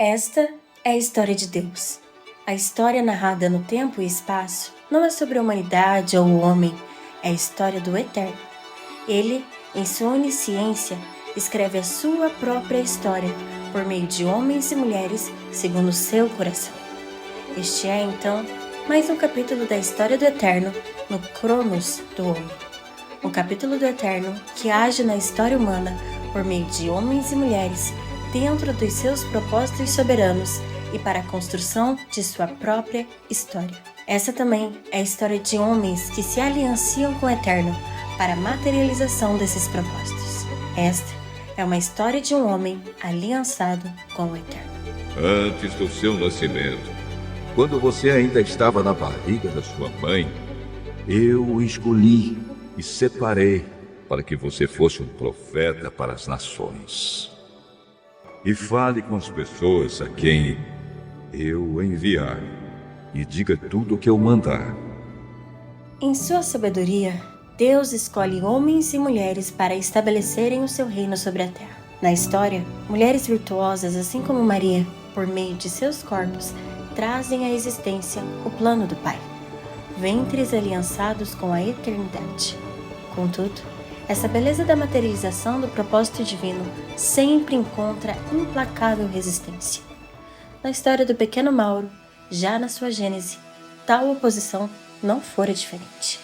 Esta é a história de Deus. A história narrada no tempo e espaço não é sobre a humanidade ou o homem, é a história do Eterno. Ele, em sua onisciência, escreve a sua própria história por meio de homens e mulheres segundo o seu coração. Este é, então, mais um capítulo da história do Eterno no Cronos do Homem. Um capítulo do Eterno que age na história humana por meio de homens e mulheres dentro dos seus propósitos soberanos e para a construção de sua própria história. Essa também é a história de homens que se alianciam com o Eterno para a materialização desses propósitos. Esta é uma história de um homem aliançado com o Eterno. Antes do seu nascimento, quando você ainda estava na barriga da sua mãe, eu o escolhi e separei para que você fosse um profeta para as nações. E fale com as pessoas a quem eu enviar, e diga tudo o que eu mandar. Em sua sabedoria, Deus escolhe homens e mulheres para estabelecerem o seu reino sobre a terra. Na história, mulheres virtuosas, assim como Maria, por meio de seus corpos, trazem à existência o plano do Pai, ventres aliançados com a eternidade. Contudo, essa beleza da materialização do propósito divino sempre encontra implacável resistência. Na história do pequeno Mauro, já na sua gênese, tal oposição não fora diferente.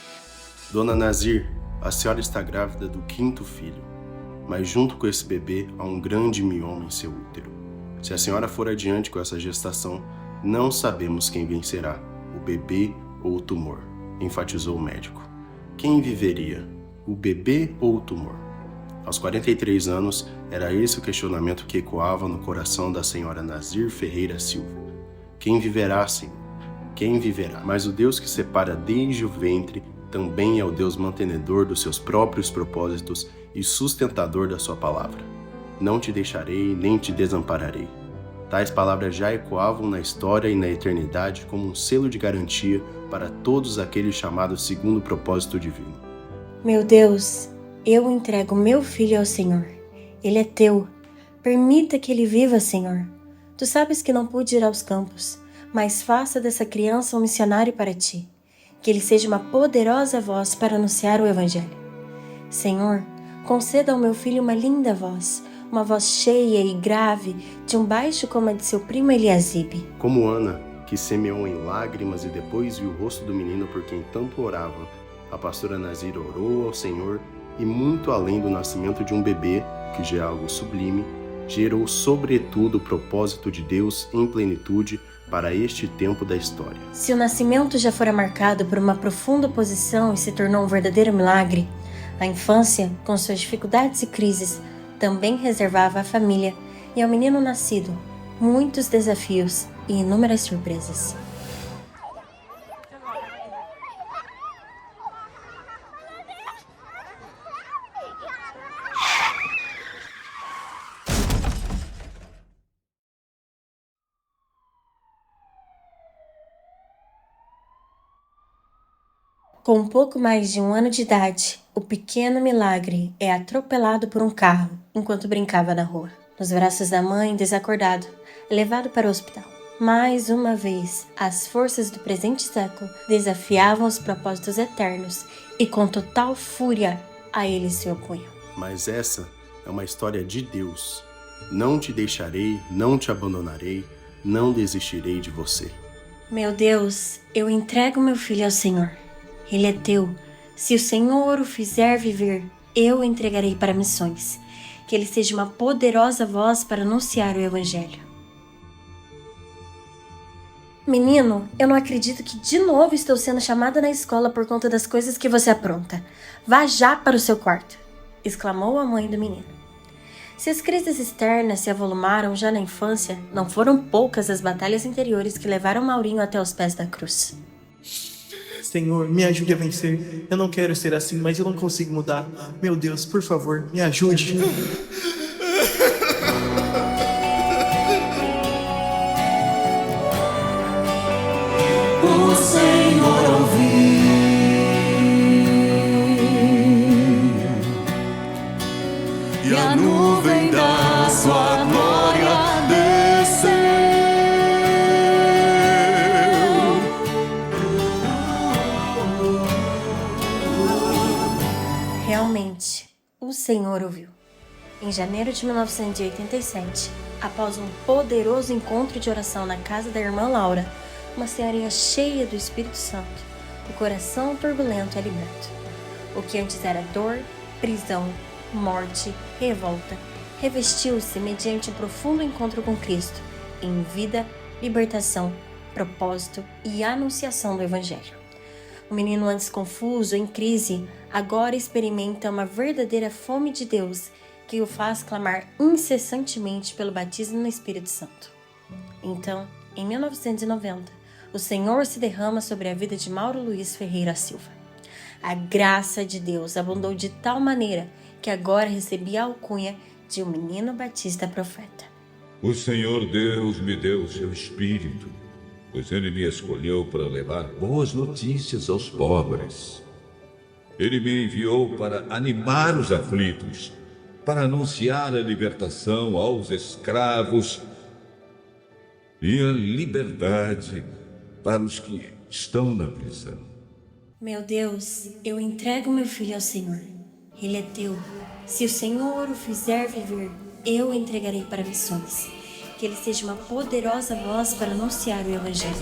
Dona Nazir, a senhora está grávida do 5º filho, mas junto com esse bebê há um grande mioma em seu útero. Se a senhora for adiante com essa gestação, não sabemos quem vencerá, o bebê ou o tumor, enfatizou o médico. Quem viveria, o bebê ou o tumor? Aos 43 anos, era esse o questionamento que ecoava no coração da senhora Nazir Ferreira Silva. Quem viverá, Senhor? Quem viverá? Mas o Deus que separa desde o ventre também é o Deus mantenedor dos seus próprios propósitos e sustentador da sua palavra. Não te deixarei, nem te desampararei. Tais palavras já ecoavam na história e na eternidade como um selo de garantia para todos aqueles chamados segundo o propósito divino. Meu Deus, eu entrego meu filho ao Senhor. Ele é teu. Permita que ele viva, Senhor. Tu sabes que não pude ir aos campos, mas faça dessa criança um missionário para ti. Que ele seja uma poderosa voz para anunciar o Evangelho. Senhor, conceda ao meu filho uma linda voz, uma voz cheia e grave, de um baixo como a de seu primo Eliasibe. Como Ana, que semeou em lágrimas e depois viu o rosto do menino por quem tanto orava, a pastora Nazir orou ao Senhor e muito além do nascimento de um bebê, que já é algo sublime, gerou sobretudo o propósito de Deus em plenitude para este tempo da história. Se o nascimento já fora marcado por uma profunda oposição e se tornou um verdadeiro milagre, a infância, com suas dificuldades e crises, também reservava à família e ao menino nascido muitos desafios e inúmeras surpresas. Com um pouco mais de 1 ano de idade, o pequeno Milagre é atropelado por um carro enquanto brincava na rua. Nos braços da mãe, desacordado, é levado para o hospital. Mais uma vez, as forças do presente século desafiavam os propósitos eternos e com total fúria a eles se opunham. Mas essa é uma história de Deus. Não te deixarei, não te abandonarei, não desistirei de você. Meu Deus, eu entrego meu filho ao Senhor. Ele é teu. Se o Senhor o fizer viver, eu o entregarei para missões. Que ele seja uma poderosa voz para anunciar o Evangelho. Menino, eu não acredito que de novo estou sendo chamada na escola por conta das coisas que você apronta. Vá já para o seu quarto, exclamou a mãe do menino. Se as crises externas se avolumaram já na infância, não foram poucas as batalhas interiores que levaram Maurinho até os pés da cruz. Senhor, me ajude a vencer. Eu não quero ser assim, mas eu não consigo mudar. Meu Deus, por favor, me ajude. O Senhor ouviu e a nuvem da sua glória desceu. Senhor ouviu. Em janeiro de 1987, após um poderoso encontro de oração na casa da irmã Laura, uma senhorinha cheia do Espírito Santo, o coração turbulento é liberto. O que antes era dor, prisão, morte, revolta, revestiu-se mediante um profundo encontro com Cristo, em vida, libertação, propósito e anunciação do Evangelho. O menino antes confuso, em crise, agora experimenta uma verdadeira fome de Deus que o faz clamar incessantemente pelo batismo no Espírito Santo. Então, em 1990, o Senhor se derrama sobre a vida de Mauro Luiz Ferreira Silva. A graça de Deus abundou de tal maneira que agora recebia a alcunha de um menino batista profeta. O Senhor Deus me deu o seu Espírito, pois Ele me escolheu para levar boas notícias aos pobres. Ele me enviou para animar os aflitos, para anunciar a libertação aos escravos e a liberdade para os que estão na prisão. Meu Deus, eu entrego meu filho ao Senhor. Ele é teu. Se o Senhor o fizer viver, eu o entregarei para missões. Que ele seja uma poderosa voz para anunciar o Evangelho.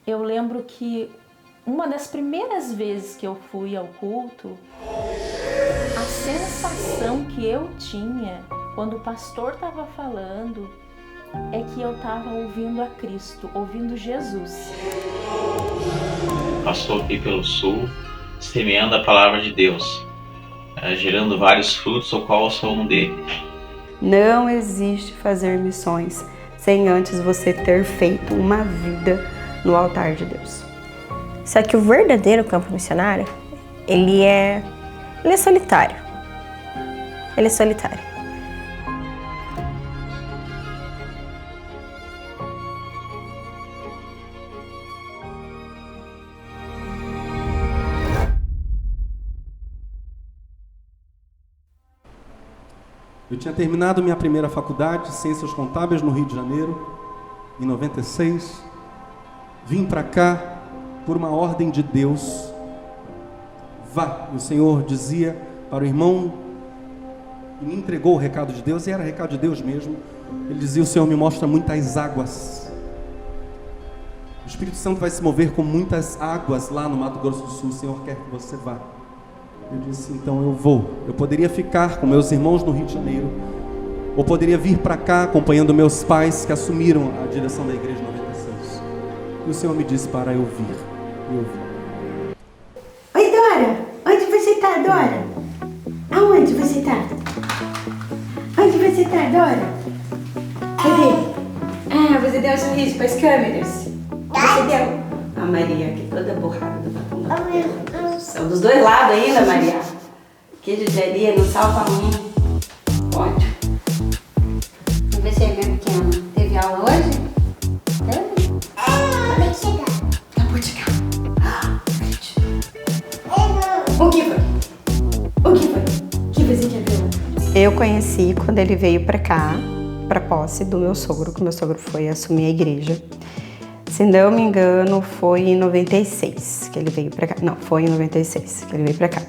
Eu lembro que uma das primeiras vezes que eu fui ao culto, a sensação que eu tinha quando o pastor estava falando é que eu estava ouvindo a Cristo, ouvindo Jesus. Passou aqui pelo sul, semeando a palavra de Deus, gerando vários frutos, o qual eu sou um deles. Não existe fazer missões sem antes você ter feito uma vida no altar de Deus. Só que o verdadeiro campo missionário, ele é solitário. Ele é solitário. Eu tinha terminado minha primeira faculdade de Ciências Contábeis no Rio de Janeiro, em 96. Vim para cá por uma ordem de Deus. Vá, o Senhor dizia para o irmão e me entregou o recado de Deus, e era recado de Deus mesmo. Ele dizia: o Senhor me mostra muitas águas. O Espírito Santo vai se mover com muitas águas lá no Mato Grosso do Sul. O Senhor quer que você vá. Eu disse: então eu vou. Eu poderia ficar com meus irmãos no Rio de Janeiro, ou poderia vir para cá acompanhando meus pais que assumiram a direção da igreja em 96. E o Senhor me disse para eu vir. E eu vim. Oi, Dora! Onde você está, Dora? Aonde você está? Onde você está, Dora? Cadê? Ah, você deu um sorriso para as câmeras? Você deu? A Maria aqui toda borrada do batom da tela. São dos dois lados ainda, Maria. Que judiaria, não salva um. Ótimo. E você, minha pequena, teve aula hoje? Teve? Acabei de chegar. Acabou de chegar. O que foi? O que foi? O que você quer ver? Eu conheci quando ele veio para cá, para posse do meu sogro, que meu sogro foi assumir a igreja. Se não me engano, foi em 96 que ele veio para cá. Não, foi em 96 que ele veio para cá.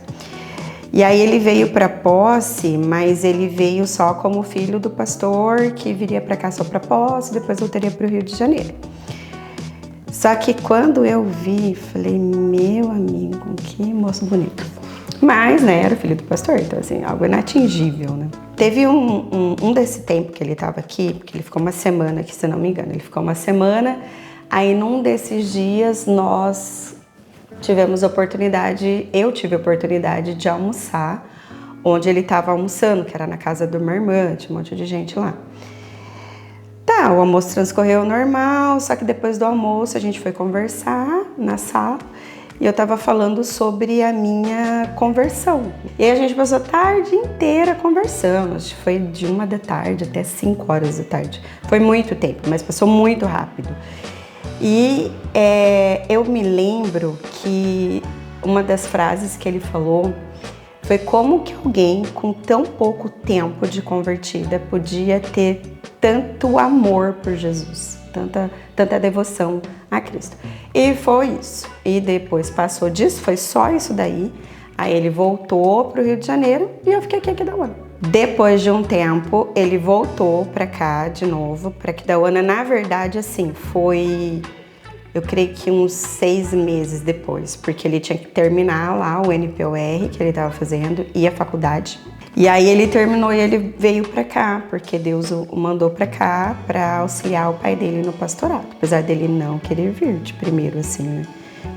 E aí ele veio para posse, mas ele veio só como filho do pastor, que viria para cá só para posse, depois voltaria para o Rio de Janeiro. Só que quando eu vi, falei: meu amigo, que moço bonito. Mas, né, era o filho do pastor, então assim, algo inatingível, né? Teve um desse tempo que ele estava aqui, porque ele ficou uma semana aqui, se não me engano. Ele ficou uma semana. Aí, num desses dias, nós tivemos oportunidade, eu tive a oportunidade de almoçar onde ele estava almoçando, que era na casa de uma irmã, tinha um monte de gente lá. Tá, o almoço transcorreu normal, só que depois do almoço a gente foi conversar na sala e eu estava falando sobre a minha conversão. E aí a gente passou a tarde inteira conversando, acho que foi de 1 da tarde até 5 horas da tarde. Foi muito tempo, mas passou muito rápido. E eu me lembro que uma das frases que ele falou foi como que alguém com tão pouco tempo de convertida podia ter tanto amor por Jesus, tanta devoção a Cristo. E foi isso. E depois passou disso, foi só isso daí. Aí ele voltou pro Rio de Janeiro e eu fiquei aqui em Aquidauana. Depois de um tempo, ele voltou pra cá de novo, pra Aquidauana. Na verdade, assim, foi, eu creio que uns 6 meses depois, porque ele tinha que terminar lá o NPOR que ele tava fazendo e a faculdade. E aí ele terminou e ele veio pra cá, porque Deus o mandou pra cá pra auxiliar o pai dele no pastorado. Apesar dele não querer vir de primeiro, assim, né?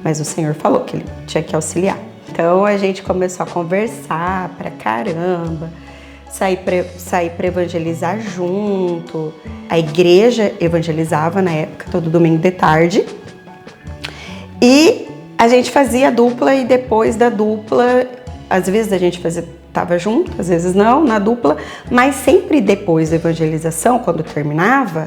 Mas o Senhor falou que ele tinha que auxiliar. Então a gente começou a conversar pra caramba, sair pra evangelizar junto. A igreja evangelizava na época, todo domingo de tarde. E a gente fazia dupla e depois da dupla, às vezes a gente estava junto, às vezes não, na dupla, mas sempre depois da evangelização, quando terminava,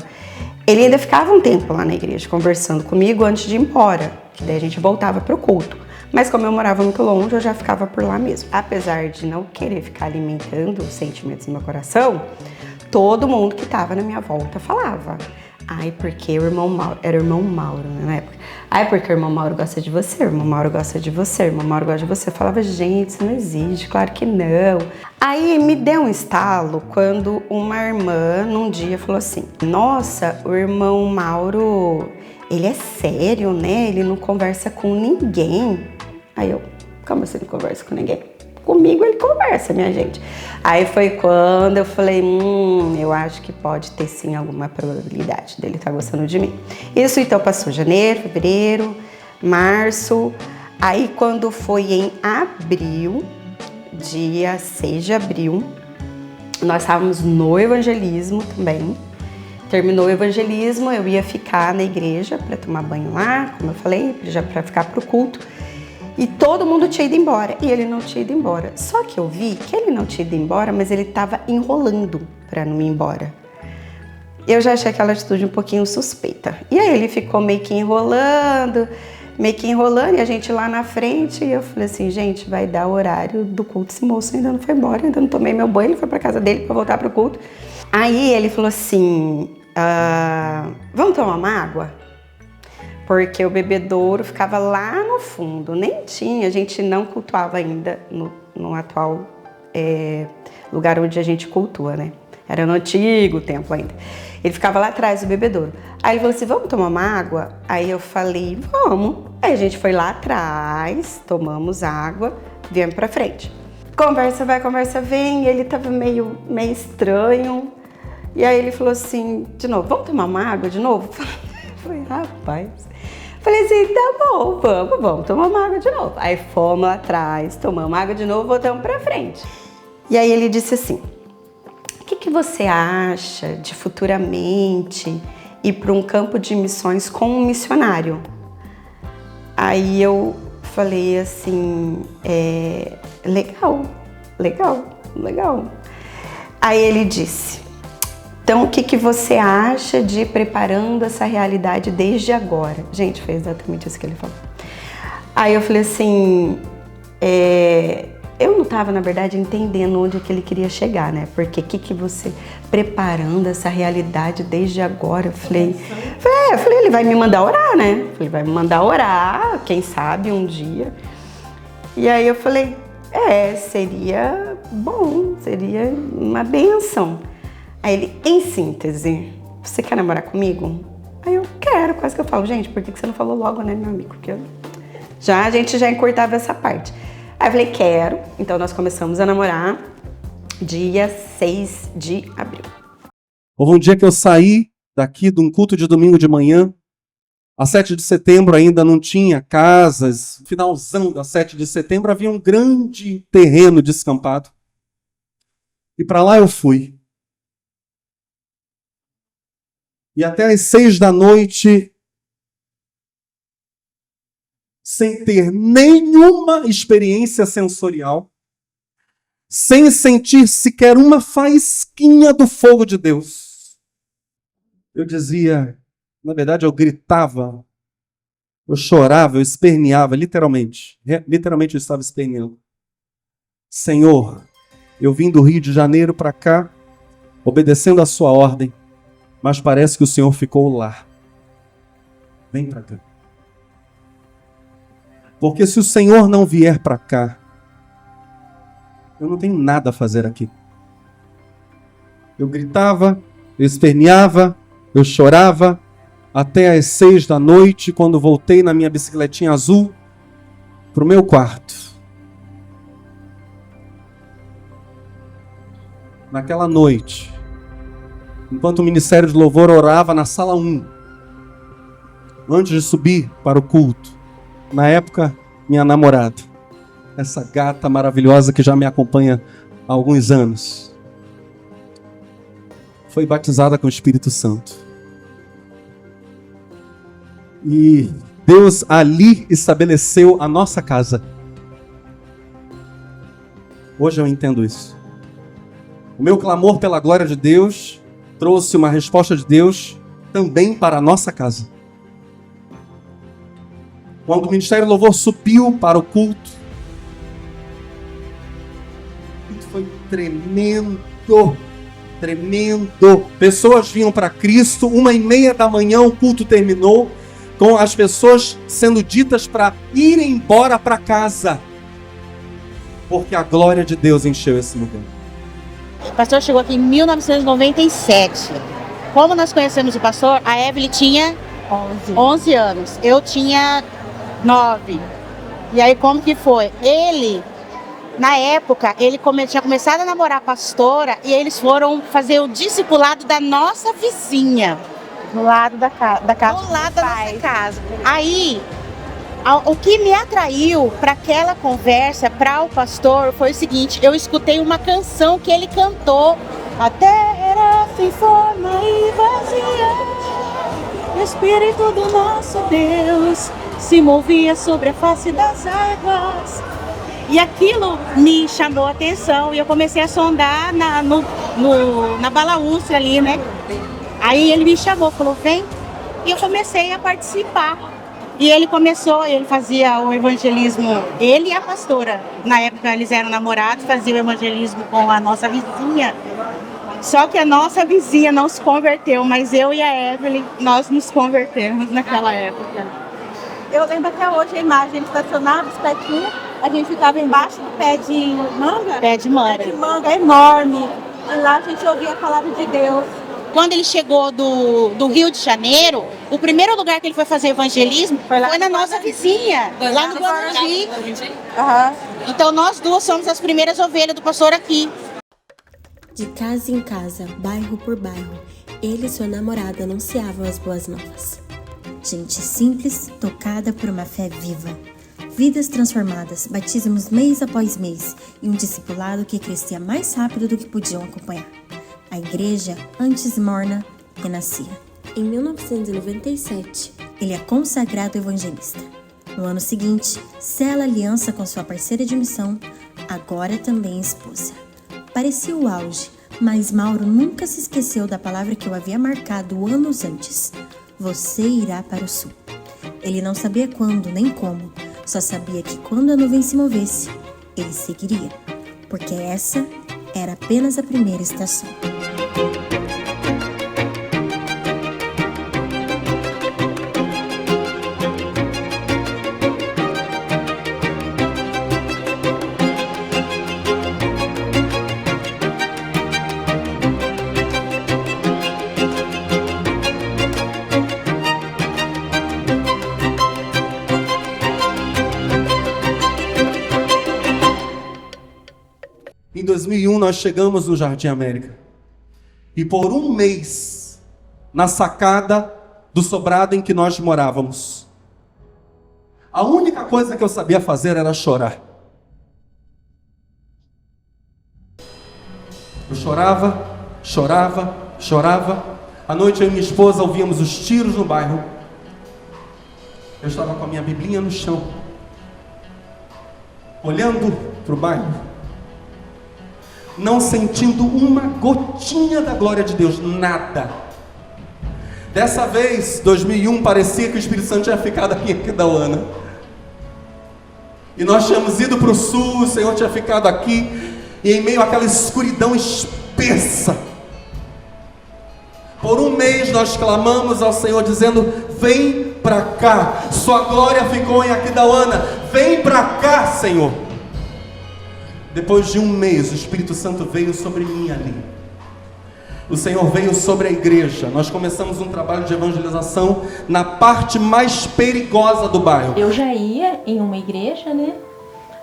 ele ainda ficava um tempo lá na igreja conversando comigo antes de ir embora, que daí a gente voltava para o culto. Mas como eu morava muito longe, eu já ficava por lá mesmo. Apesar de não querer ficar alimentando os sentimentos no meu coração, todo mundo que estava na minha volta falava: ai, porque o irmão Mauro, era o irmão Mauro, né, na época. Ai, porque o irmão Mauro gosta de você, o irmão Mauro gosta de você, o irmão Mauro gosta de você. Eu falava: gente, isso não existe, claro que não. Aí me deu um estalo quando uma irmã num dia falou assim: nossa, o irmão Mauro, ele é sério, né? Ele não conversa com ninguém. Aí eu: como assim não conversa com ninguém? Comigo ele conversa, minha gente. Aí foi quando eu falei: eu acho que pode ter sim alguma probabilidade dele estar gostando de mim. Isso então passou janeiro, fevereiro, março. Aí quando foi em abril, dia 6 de abril, nós estávamos no evangelismo também. Terminou o evangelismo, eu ia ficar na igreja para tomar banho lá, como eu falei, já para ficar pro culto. E todo mundo tinha ido embora, e ele não tinha ido embora. Só que eu vi que ele não tinha ido embora, mas ele estava enrolando para não ir embora. Eu já achei aquela atitude um pouquinho suspeita. E aí ele ficou meio que enrolando, e a gente lá na frente, e eu falei assim: gente, vai dar o horário do culto, esse moço ainda não foi embora, ainda não tomei meu banho, ele foi para casa dele para voltar pro culto. Aí ele falou assim: vamos tomar uma água? Porque o bebedouro ficava lá no fundo, nem tinha, a gente não cultuava ainda no atual lugar onde a gente cultua, né? Era no antigo templo ainda. Ele ficava lá atrás do bebedouro. Aí ele falou assim: vamos tomar uma água? Aí eu falei: vamos. Aí a gente foi lá atrás, tomamos água, viemos pra frente. Conversa vai, conversa vem, e ele tava meio estranho. E aí ele falou assim, de novo: vamos tomar uma água de novo? Eu falei: rapaz. Falei assim: tá bom, vamos tomar uma água de novo. Aí fomos lá atrás, tomamos água de novo, voltamos pra frente. E aí ele disse assim: o que você acha de futuramente ir para um campo de missões com um missionário? Aí eu falei assim: legal. Aí ele disse: então, o que você acha de ir preparando essa realidade desde agora? Gente, foi exatamente isso que ele falou. Aí eu falei assim, eu não estava, na verdade, entendendo onde que ele queria chegar, né? Porque o que você preparando essa realidade desde agora? Eu falei, ele vai me mandar orar, né? Ele vai me mandar orar, quem sabe um dia. E aí eu falei, seria bom, seria uma bênção. Aí ele, em síntese, você quer namorar comigo? Aí eu quero, quase que eu falo: gente, por que você não falou logo, né, meu amigo? Porque a gente já encurtava essa parte. Aí eu falei: quero. Então nós começamos a namorar dia 6 de abril. Houve um dia que eu saí daqui de um culto de domingo de manhã. A 7 de setembro ainda não tinha casas. Finalzão da 7 de setembro havia um grande terreno descampado. E para lá eu fui. E até às 6 da noite, sem ter nenhuma experiência sensorial, sem sentir sequer uma faísquinha do fogo de Deus. Eu dizia, na verdade eu gritava, eu chorava, eu esperneava, literalmente. Literalmente eu estava esperneando. Senhor, eu vim do Rio de Janeiro para cá, obedecendo a sua ordem, mas parece que o Senhor ficou lá. Vem para cá. Porque se o Senhor não vier para cá, eu não tenho nada a fazer aqui. Eu gritava, eu esperneava, eu chorava, até às 6 da noite, quando voltei na minha bicicletinha azul para o meu quarto. Naquela noite, enquanto o Ministério de Louvor orava na sala 1, antes de subir para o culto, na época, minha namorada, essa gata maravilhosa que já me acompanha há alguns anos, foi batizada com o Espírito Santo. E Deus ali estabeleceu a nossa casa. Hoje eu entendo isso. O meu clamor pela glória de Deus trouxe uma resposta de Deus também para a nossa casa. Quando o Ministério do Louvor subiu para o culto, foi tremendo, tremendo. Pessoas vinham para Cristo, 1h30 da manhã o culto terminou, com as pessoas sendo ditas para irem embora para casa, porque a glória de Deus encheu esse lugar. O pastor chegou aqui em 1997. Como nós conhecemos o pastor, a Evelyn tinha 11 anos, eu tinha 9. E aí como que foi? Ele, na época, ele tinha começado a namorar a pastora e eles foram fazer o discipulado da nossa vizinha. Do lado da casa. Do lado da nossa casa. Aí, o que me atraiu para aquela conversa, para o pastor, foi o seguinte: eu escutei uma canção que ele cantou. A terra era sem forma e vazia, o Espírito do nosso Deus se movia sobre a face das águas. E aquilo me chamou a atenção e eu comecei a sondar na balaústra ali, né? Aí ele me chamou, falou, vem. E eu comecei a participar. E ele fazia o evangelismo, ele e a pastora. Na época eles eram namorados, faziam o evangelismo com a nossa vizinha. Só que a nossa vizinha não se converteu, mas eu e a Evelyn, nós nos convertemos naquela época. Eu lembro até hoje a imagem, ele estacionava os petinhos, a gente ficava embaixo do pé de manga. Pé de manga. Pé de manga enorme. E lá a gente ouvia a palavra de Deus. Quando ele chegou do Rio de Janeiro, o primeiro lugar que ele foi fazer evangelismo foi na nossa vizinha, lá no Guarani. Então nós duas somos as primeiras ovelhas do pastor aqui. De casa em casa, bairro por bairro, ele e sua namorada anunciavam as boas novas. Gente simples, tocada por uma fé viva. Vidas transformadas, batismos mês após mês e um discipulado que crescia mais rápido do que podiam acompanhar. A igreja, antes morna, renascia. Em 1997, ele é consagrado evangelista. No ano seguinte, sela aliança com sua parceira de missão, agora também esposa. Parecia o auge, mas Mauro nunca se esqueceu da palavra que o havia marcado anos antes. Você irá para o sul. Ele não sabia quando nem como, só sabia que quando a nuvem se movesse, ele seguiria, porque essa era apenas a primeira estação. Em 2001 nós chegamos no Jardim América e por um mês na sacada do sobrado em que nós morávamos, a única coisa que eu sabia fazer era chorar. Eu chorava. À noite eu e minha esposa ouvíamos os tiros no bairro. Eu estava com a minha biblinha no chão, olhando para o bairro, não sentindo uma gotinha da glória de Deus, nada. Dessa vez, 2001, parecia que o Espírito Santo tinha ficado aqui em Aquidauana. E nós tínhamos ido para o sul, o Senhor tinha ficado aqui, e em meio àquela escuridão espessa, por um mês nós clamamos ao Senhor dizendo, vem pra cá. Sua glória ficou em Aquidauana. Vem pra cá, Senhor. Depois de um mês, o Espírito Santo veio sobre mim ali. O Senhor veio sobre a igreja. Nós começamos um trabalho de evangelização na parte mais perigosa do bairro. Eu já ia em uma igreja, né?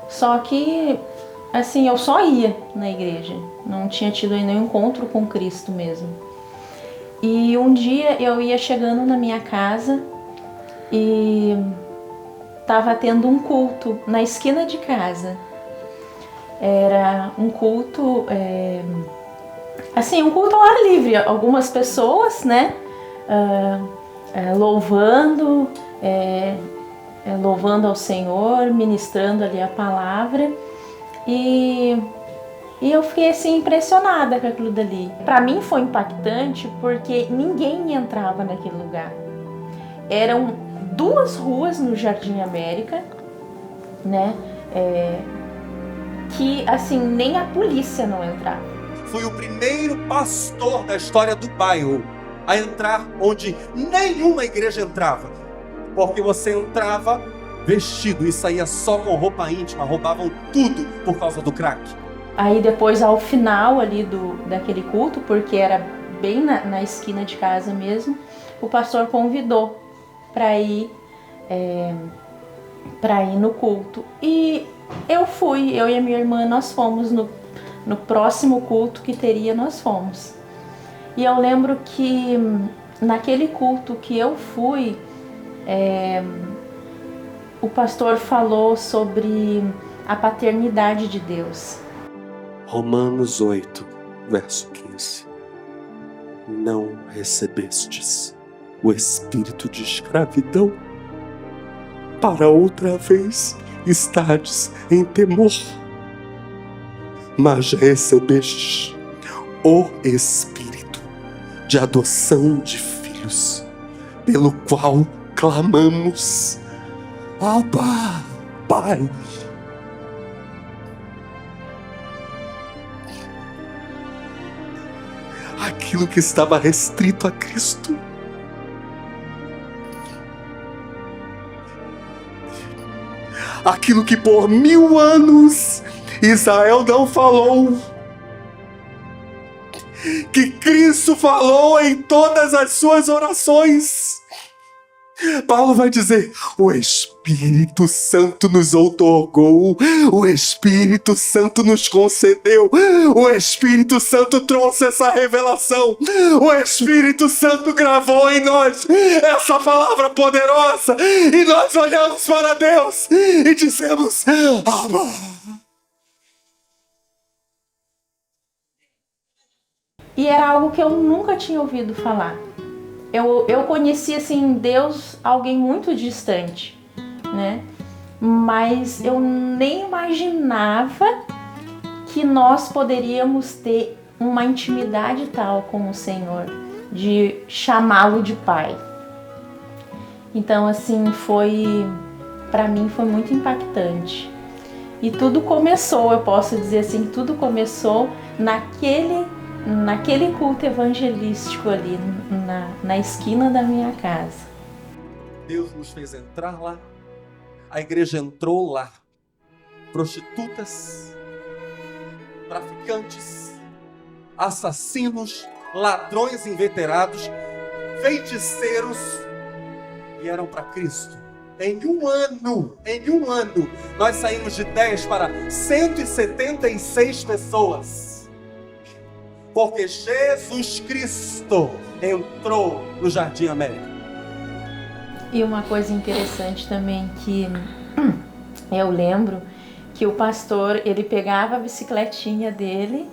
Só que, assim, eu só ia na igreja. Não tinha tido ainda um encontro com Cristo mesmo. E um dia eu ia chegando na minha casa e estava tendo um culto na esquina de casa. Era um culto, assim, um culto ao ar livre. Algumas pessoas, né, louvando ao Senhor, ministrando ali a palavra. E eu fiquei assim impressionada com aquilo dali. Para mim foi impactante porque ninguém entrava naquele lugar. Eram 2 ruas no Jardim América, né? Que assim nem a polícia não entrava. Fui o primeiro pastor da história do bairro a entrar onde nenhuma igreja entrava, porque você entrava vestido e saía só com roupa íntima, roubavam tudo por causa do crack. Aí depois, ao final ali daquele culto, porque era bem na esquina de casa mesmo, o pastor convidou para ir no culto. E eu fui, eu e a minha irmã, nós fomos no próximo culto que teria, nós fomos. E eu lembro que naquele culto que eu fui, o pastor falou sobre a paternidade de Deus. Romanos 8, verso 15. Não recebestes o espírito de escravidão, para outra vez estardes em temor, mas recebestes o espírito de adoção de filhos, pelo qual clamamos: Abba, Pai. Aquilo que estava restrito a Cristo, aquilo que por 1000 anos Israel não falou, que Cristo falou em todas as suas orações. Paulo vai dizer: o Espírito Santo nos outorgou, o Espírito Santo nos concedeu, o Espírito Santo trouxe essa revelação, o Espírito Santo gravou em nós essa palavra poderosa, e nós olhamos para Deus e dizemos: Abba. E era algo que eu nunca tinha ouvido falar. Eu conhecia assim Deus, alguém muito distante, né? Mas eu nem imaginava que nós poderíamos ter uma intimidade tal com o Senhor, de chamá-lo de Pai. Então assim para mim foi muito impactante. E tudo começou, eu posso dizer assim, tudo começou naquele culto evangelístico ali na esquina da minha casa. Deus nos fez entrar lá, a igreja entrou lá. Prostitutas, traficantes, assassinos, ladrões inveterados, feiticeiros vieram para Cristo. Em um ano, nós saímos de 10 para 176 pessoas. Porque Jesus Cristo entrou no Jardim América. E uma coisa interessante também que eu lembro que o pastor, ele pegava a bicicletinha dele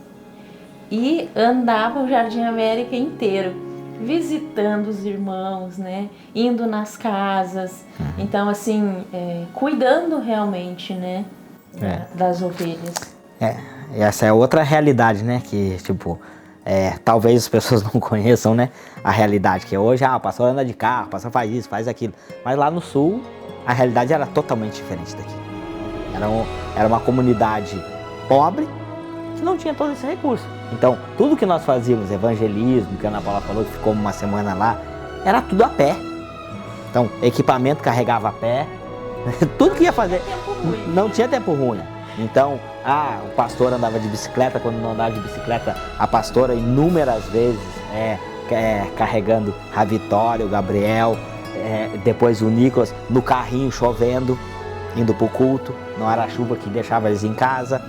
e andava o Jardim América inteiro, visitando os irmãos, né? Indo nas casas. Então, assim, cuidando realmente, né? Das ovelhas. Essa é outra realidade, né? Que, tipo, talvez as pessoas não conheçam, né? A realidade, que hoje, o pastor anda de carro, o pastor faz isso, faz aquilo. Mas lá no sul, a realidade era totalmente diferente daqui. Era uma comunidade pobre que não tinha todo esse recurso. Então, tudo que nós fazíamos, evangelismo, que a Ana Paula falou, que ficou uma semana lá, era tudo a pé. Então, equipamento carregava a pé, tudo que ia fazer, não tinha tempo ruim. Então, o pastor andava de bicicleta, quando não andava de bicicleta, a pastora inúmeras vezes carregando a Vitória, o Gabriel, depois o Nicolas, no carrinho chovendo, indo pro culto, não era a chuva que deixava eles em casa.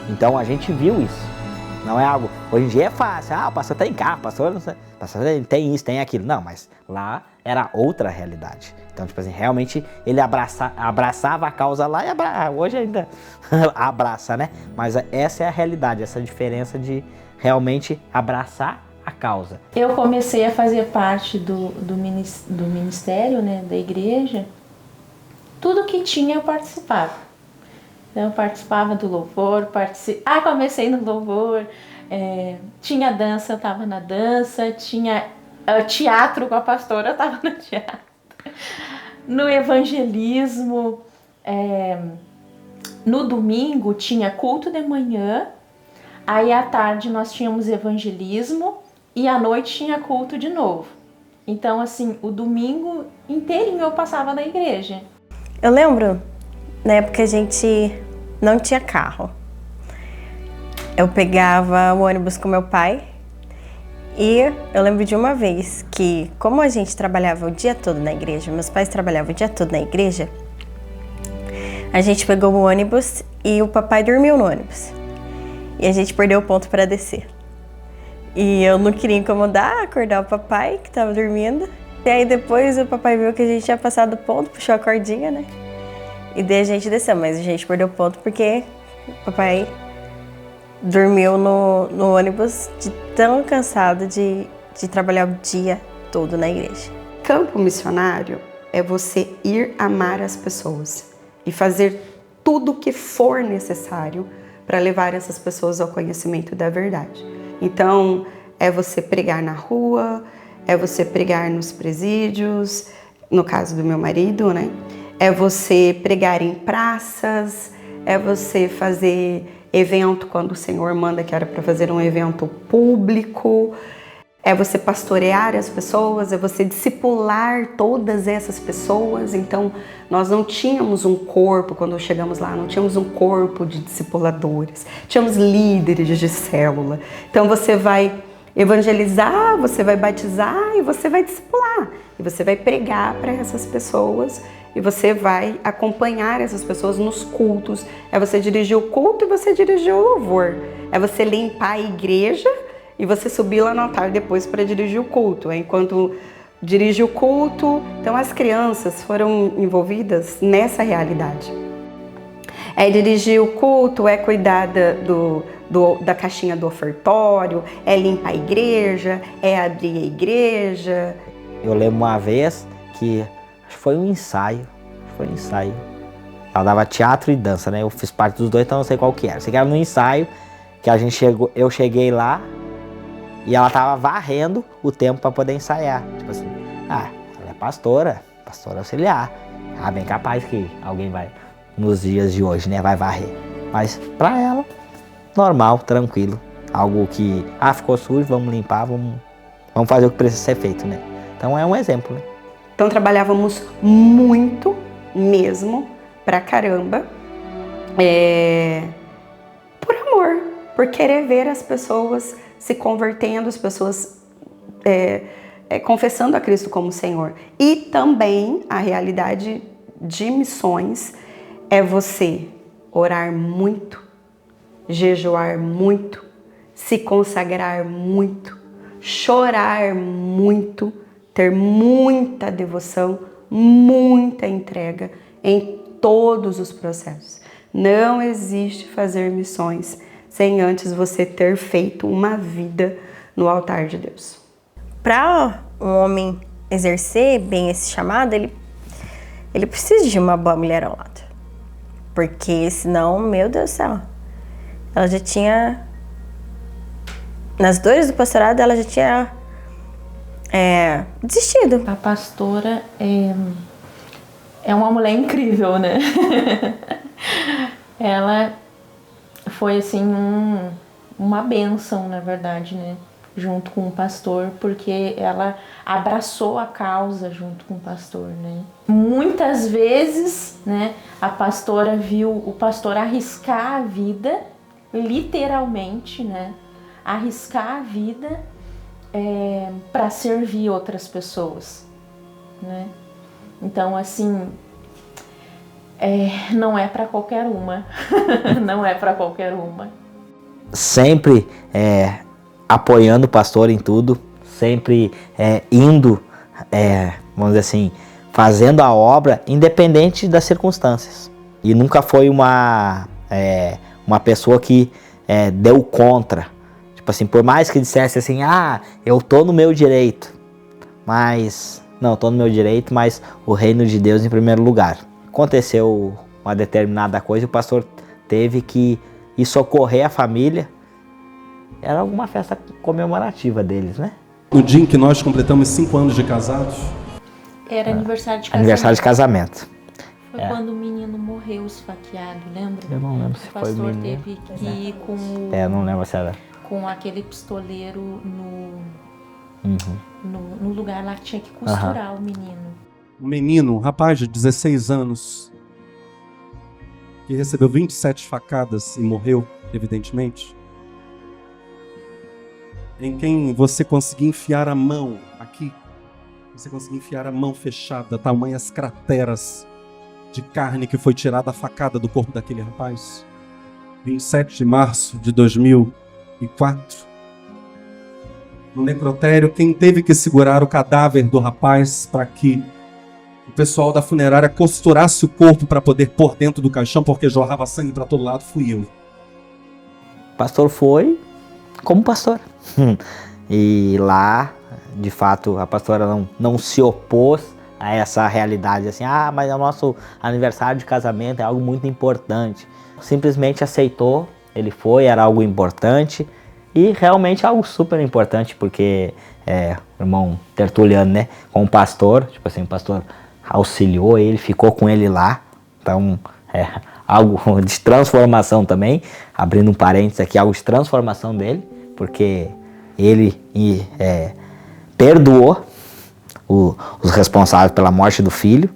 Então a gente viu isso, não é algo, hoje em dia é fácil, o pastor tem carro, o pastor tem isso, tem aquilo, não, mas lá era outra realidade. Então, tipo assim, realmente ele abraçava a causa lá e hoje ainda abraça, né? Mas essa é a realidade, essa diferença de realmente abraçar a causa. Eu comecei a fazer parte do ministério, né, da igreja. Tudo que tinha eu participava. Então, eu participava do louvor, comecei no louvor, tinha dança, eu estava na dança, tinha teatro com a pastora, eu estava no teatro. No evangelismo, no domingo tinha culto de manhã, aí à tarde nós tínhamos evangelismo e à noite tinha culto de novo. Então, assim, o domingo inteirinho eu passava na igreja. Eu lembro, na época a gente não tinha carro. Eu pegava o ônibus com meu pai e eu lembro de uma vez que, como a gente trabalhava o dia todo na igreja, meus pais trabalhavam o dia todo na igreja, a gente pegou o ônibus e o papai dormiu no ônibus. E a gente perdeu o ponto para descer. E eu não queria incomodar, acordar o papai que estava dormindo. E aí depois o papai viu que a gente tinha passado o ponto, puxou a cordinha, né? E daí a gente desceu, mas a gente perdeu o ponto porque o papai dormiu no ônibus de tão cansado de trabalhar o dia todo na igreja. Campo missionário é você ir amar as pessoas e fazer tudo o que for necessário para levar essas pessoas ao conhecimento da verdade. Então, é você pregar na rua, é você pregar nos presídios, no caso do meu marido, né? É você pregar em praças, é você fazer evento quando o Senhor manda que era para fazer um evento público, é você pastorear as pessoas, é você discipular todas essas pessoas. Então, nós não tínhamos um corpo, quando chegamos lá, não tínhamos um corpo de discipuladores, tínhamos líderes de célula. Então, você vai evangelizar, você vai batizar e você vai discipular. E você vai pregar para essas pessoas e você vai acompanhar essas pessoas nos cultos. É você dirigir o culto e você dirigir o louvor. É você limpar a igreja e você subir lá no altar depois para dirigir o culto. Enquanto dirige o culto, então as crianças foram envolvidas nessa realidade. É dirigir o culto, é cuidar da caixinha do ofertório, é limpar a igreja, é abrir a igreja. Eu lembro uma vez que acho que foi um ensaio. Ela dava teatro e dança, né? Eu fiz parte dos dois, então não sei qual que era. Sei que era no ensaio que eu cheguei lá e ela tava varrendo o tempo para poder ensaiar. Tipo assim, ela é pastora auxiliar. Bem capaz que alguém vai, nos dias de hoje, né, vai varrer. Mas pra ela, normal, tranquilo. Algo que, ficou sujo, vamos limpar, vamos fazer o que precisa ser feito, né? Então é um exemplo, né? Então trabalhávamos muito mesmo, pra caramba, por amor, por querer ver as pessoas se convertendo, as pessoas confessando a Cristo como Senhor. E também a realidade de missões é você orar muito, jejuar muito, se consagrar muito, chorar muito, ter muita devoção, muita entrega em todos os processos. Não existe fazer missões sem antes você ter feito uma vida no altar de Deus. Para um homem exercer bem esse chamado, ele precisa de uma boa mulher ao lado. Porque senão, meu Deus do céu, ela já tinha, nas dores do pastorado, ela já tinha desistido. A pastora é uma mulher incrível, né? Ela foi assim uma bênção, na verdade, né? junto com o pastor, porque ela abraçou a causa junto com o pastor, né? Muitas vezes, né, a pastora viu o pastor arriscar a vida, literalmente, né? Arriscar a vida para servir outras pessoas, né? Então, assim, não é para qualquer uma, não é para qualquer uma. Sempre apoiando o pastor em tudo, sempre indo, vamos dizer assim, fazendo a obra independente das circunstâncias. E nunca foi uma pessoa que deu contra. Tipo assim, por mais que dissesse assim, eu tô no meu direito, mas não, tô no meu direito, mas o reino de Deus em primeiro lugar. Aconteceu uma determinada coisa, o pastor teve que ir socorrer a família. Era alguma festa comemorativa deles, né? No dia em que nós completamos 5 anos de casados. Era aniversário de casamento. Aniversário de casamento. Foi quando o menino morreu esfaqueado, lembra? Eu não lembro se foi o menino. O pastor teve que ir com não lembro se era. Com aquele pistoleiro no lugar lá que tinha que costurar o menino. Um menino, um rapaz de 16 anos, que recebeu 27 facadas e morreu, evidentemente. Em quem você conseguia enfiar a mão aqui, você conseguia enfiar a mão fechada, tamanhas crateras de carne que foi tirada a facada do corpo daquele rapaz. 27 de março de 2004. No necrotério, quem teve que segurar o cadáver do rapaz para que o pessoal da funerária costurasse o corpo para poder pôr dentro do caixão, porque jorrava sangue para todo lado, fui eu. O pastor foi como pastor. E lá, de fato, a pastora não se opôs a essa realidade, assim, mas é o nosso aniversário de casamento, é algo muito importante. Simplesmente aceitou, ele foi, era algo importante, e realmente algo super importante, porque o irmão Tertuliano, né, com o pastor, tipo assim, o pastor auxiliou ele, ficou com ele lá, então algo de transformação também, abrindo um parênteses aqui, algo de transformação dele, porque ele perdoou os responsáveis pela morte do filho,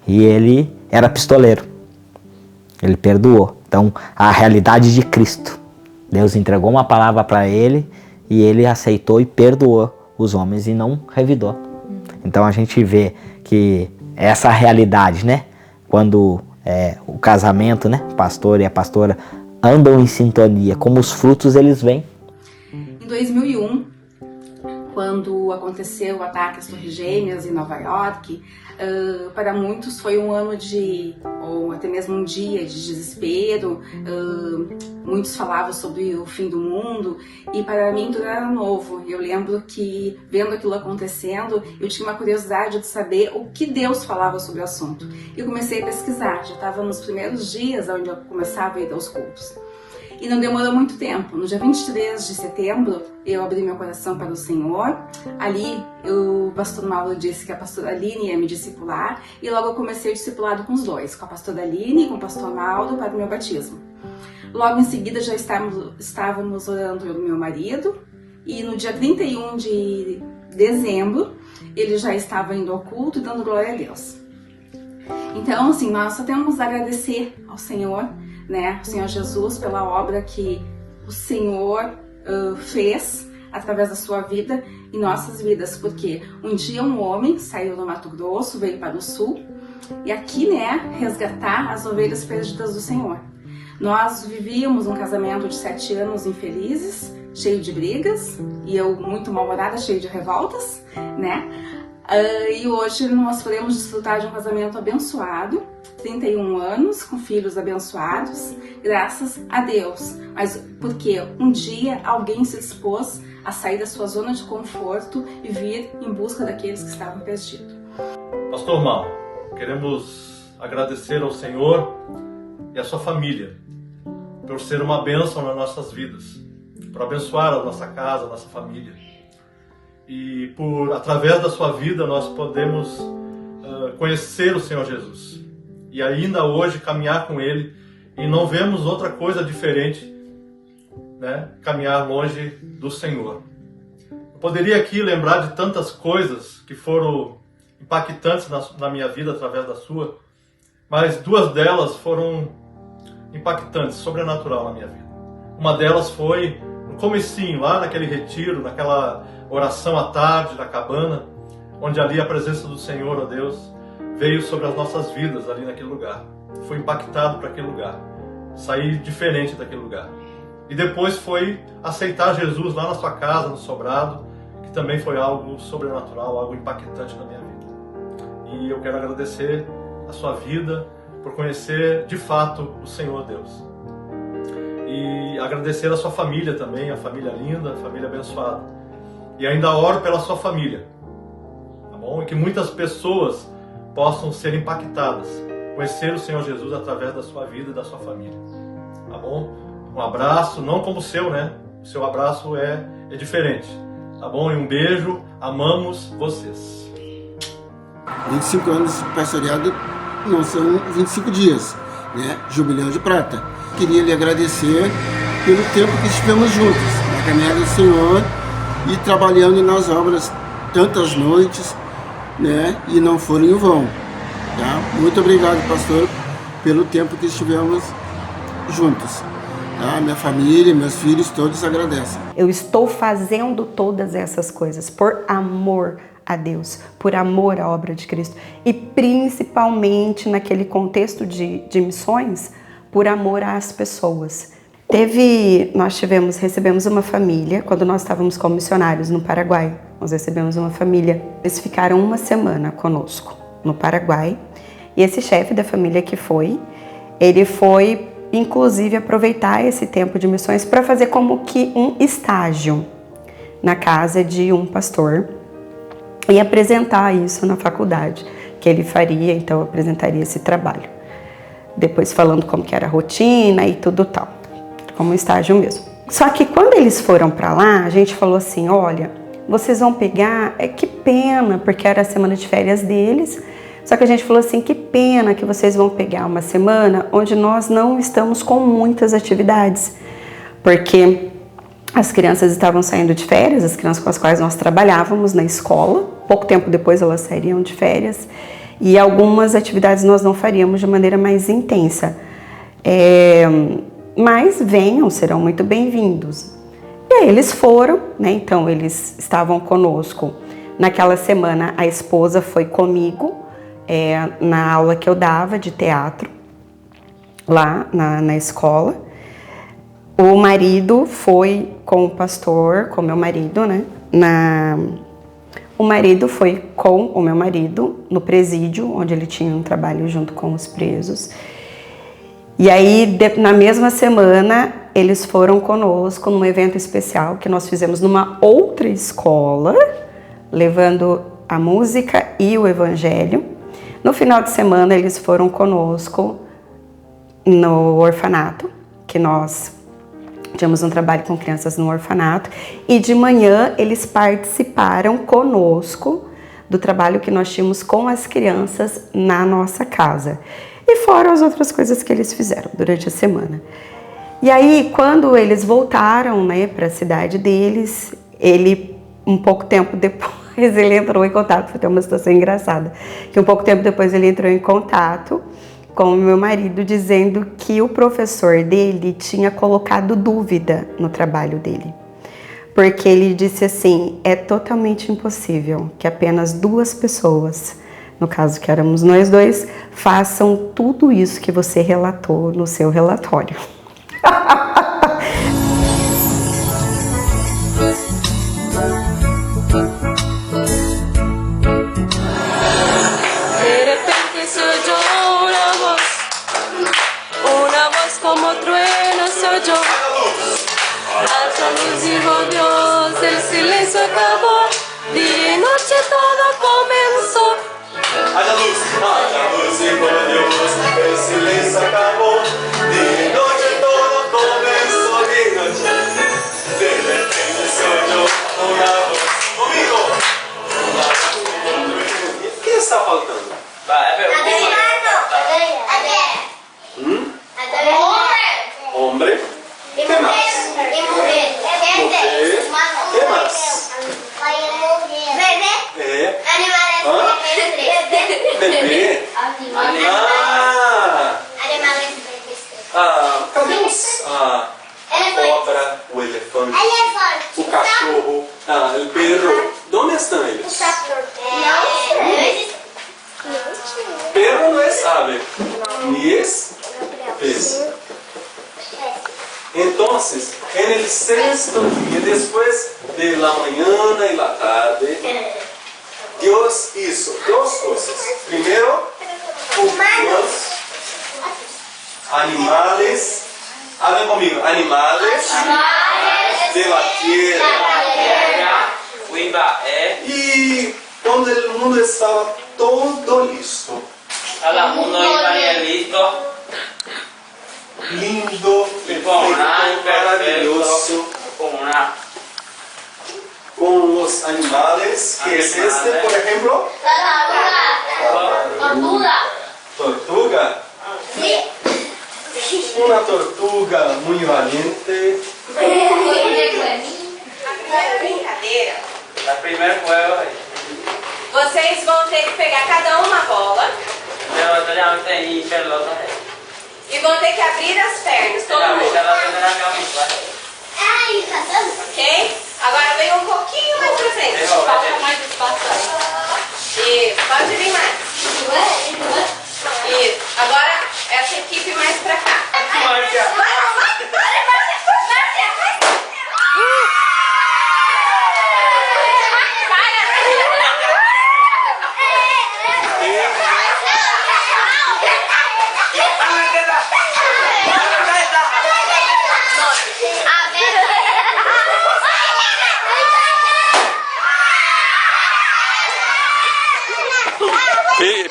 e ele era pistoleiro, ele perdoou. Então, a realidade de Cristo, Deus entregou uma palavra para ele, e ele aceitou e perdoou os homens e não revidou. Então a gente vê que essa realidade, né, quando o casamento, né, o pastor e a pastora andam em sintonia, como os frutos eles vêm. Em 2001, quando aconteceu o ataque às Torres Gêmeas em Nova York, para muitos foi um ano ou até mesmo um dia de desespero. Muitos falavam sobre o fim do mundo, e para mim tudo era novo. Eu lembro que, vendo aquilo acontecendo, eu tinha uma curiosidade de saber o que Deus falava sobre o assunto. E comecei a pesquisar, já estava nos primeiros dias onde eu começava a ir aos cultos. E não demorou muito tempo. No dia 23 de setembro, eu abri meu coração para o Senhor. Ali, o pastor Mauro disse que a pastora Aline ia me discipular, e logo eu comecei o discipulado com os dois, com a pastora Aline e com o pastor Mauro, para o meu batismo. Logo em seguida, já estávamos orando pelo meu marido, e no dia 31 de dezembro, ele já estava indo ao culto e dando glória a Deus. Então, assim, nós só temos a agradecer ao Senhor, né, o Senhor Jesus, pela obra que o Senhor fez através da sua vida em nossas vidas, porque um dia um homem saiu do Mato Grosso, veio para o sul, e aqui, né, resgatar as ovelhas perdidas do Senhor. Nós vivíamos um casamento de 7 anos infelizes, cheio de brigas, e eu muito mal-humorada, cheio de revoltas, né? E hoje nós podemos desfrutar de um casamento abençoado, 31 anos, com filhos abençoados, graças a Deus. Mas porque um dia alguém se dispôs a sair da sua zona de conforto e vir em busca daqueles que estavam perdidos. Pastor Mauro, queremos agradecer ao Senhor e à sua família por ser uma bênção nas nossas vidas, por abençoar a nossa casa, a nossa família. E por, através da sua vida, nós podemos conhecer o Senhor Jesus. E ainda hoje caminhar com Ele, e não vemos outra coisa diferente, né? Caminhar longe do Senhor. Poderia aqui lembrar de tantas coisas que foram impactantes na minha vida através da sua, mas 2 delas foram impactantes, sobrenatural na minha vida. Uma delas foi no comecinho, lá naquele retiro, naquela oração à tarde, na cabana, onde ali a presença do Senhor, ó Deus, veio sobre as nossas vidas ali naquele lugar. Fui impactado para aquele lugar, saí diferente daquele lugar. E depois foi aceitar Jesus lá na sua casa, no sobrado, que também foi algo sobrenatural, algo impactante na minha vida. E eu quero agradecer a sua vida por conhecer de fato o Senhor Deus. E agradecer a sua família também, a família linda, a família abençoada. E ainda oro pela sua família, tá bom? E que muitas pessoas possam ser impactadas, conhecer o Senhor Jesus através da sua vida e da sua família, tá bom? Um abraço, não como o seu, né? O seu abraço é diferente, tá bom? E um beijo, amamos vocês. 25 anos de pastoreado não são 25 dias, né? Jubileu de prata. Queria lhe agradecer pelo tempo que estivemos juntos, na caminhada do Senhor e trabalhando nas obras tantas noites, né? E não foram em vão, tá? Muito obrigado, pastor, pelo tempo que estivemos juntos. Tá? Minha família, meus filhos, todos agradecem. Eu estou fazendo todas essas coisas por amor a Deus, por amor à obra de Cristo e principalmente naquele contexto de missões, por amor às pessoas. Nós recebemos uma família, quando nós estávamos como missionários no Paraguai, nós recebemos uma família, eles ficaram 1 semana conosco no Paraguai e esse chefe da família ele foi inclusive aproveitar esse tempo de missões para fazer como que um estágio na casa de um pastor e apresentar isso na faculdade, que ele faria, então apresentaria esse trabalho. Depois falando como que era a rotina e tudo tal, como um estágio mesmo. Só que quando eles foram para lá, a gente falou assim, olha, vocês vão pegar, que pena, porque era a semana de férias deles, só que a gente falou assim, que pena que vocês vão pegar uma semana onde nós não estamos com muitas atividades, porque as crianças estavam saindo de férias, as crianças com as quais nós trabalhávamos na escola, pouco tempo depois elas sairiam de férias, e algumas atividades nós não faríamos de maneira mais intensa. Mas venham, serão muito bem-vindos. E aí eles foram, né? Então eles estavam conosco. Naquela semana a esposa foi comigo, na aula que eu dava de teatro, lá na escola. O marido foi com o pastor, com o meu marido, né? O marido foi com o meu marido no presídio, onde ele tinha um trabalho junto com os presos. E aí, na mesma semana, eles foram conosco num evento especial que nós fizemos numa outra escola, levando a música e o evangelho. No final de semana, eles foram conosco no orfanato, que nós tínhamos um trabalho com crianças no orfanato, e de manhã eles participaram conosco do trabalho que nós tínhamos com as crianças na nossa casa. E fora as outras coisas que eles fizeram durante a semana. E aí, quando eles voltaram, né, para a cidade deles, um pouco tempo depois, ele entrou em contato, foi até uma situação engraçada, que um pouco tempo depois ele entrou em contato com o meu marido, dizendo que o professor dele tinha colocado dúvida no trabalho dele. Porque ele disse assim, é totalmente impossível que apenas 2 pessoas, no caso que éramos nós 2, façam tudo isso que você relatou no seu relatório. Como trueno soy yo, alza luz dijo Dios, el silencio acabó, día y noche todo comenzó. Haya luz dijo Dios, el silencio acabó, día y noche O cachorro. Ah, o perro. Onde estão eles? Perro não é ave. Ni es pez. Entonces, en el sexto día, después de la mañana y la tarde, Dios hizo dos cosas. Primero, los animales, hablen conmigo, animales de la tierra. Y cuando el mundo estaba todo listo, lindo, maravilloso, con los animales, que es este, por ejemplo, tortuga, una tortuga muy valiente. Brincadeira. Primeiro juego. Vocês vão ter que pegar cada uma bola. E vão ter que abrir as pernas, todo mundo. Ok? Agora vem um pouquinho mais pra frente. Passa mais espaço aí. Isso, pode vir mais. Isso. Agora essa equipe mais pra cá.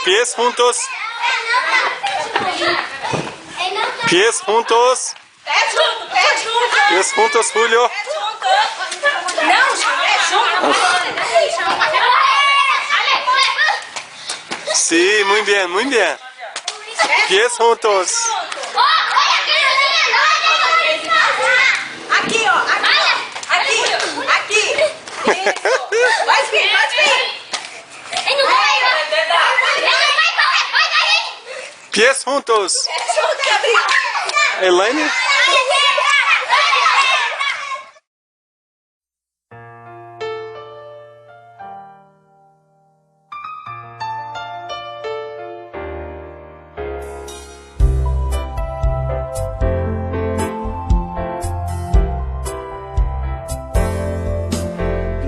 Pies juntos. Pies juntos. Pies juntos, Julio. Não, é junto. Sí, muy bien, muy bien. Pies juntos. Aqui, ó. Aqui. Isso. Pode vir. Pies juntos. Elaine?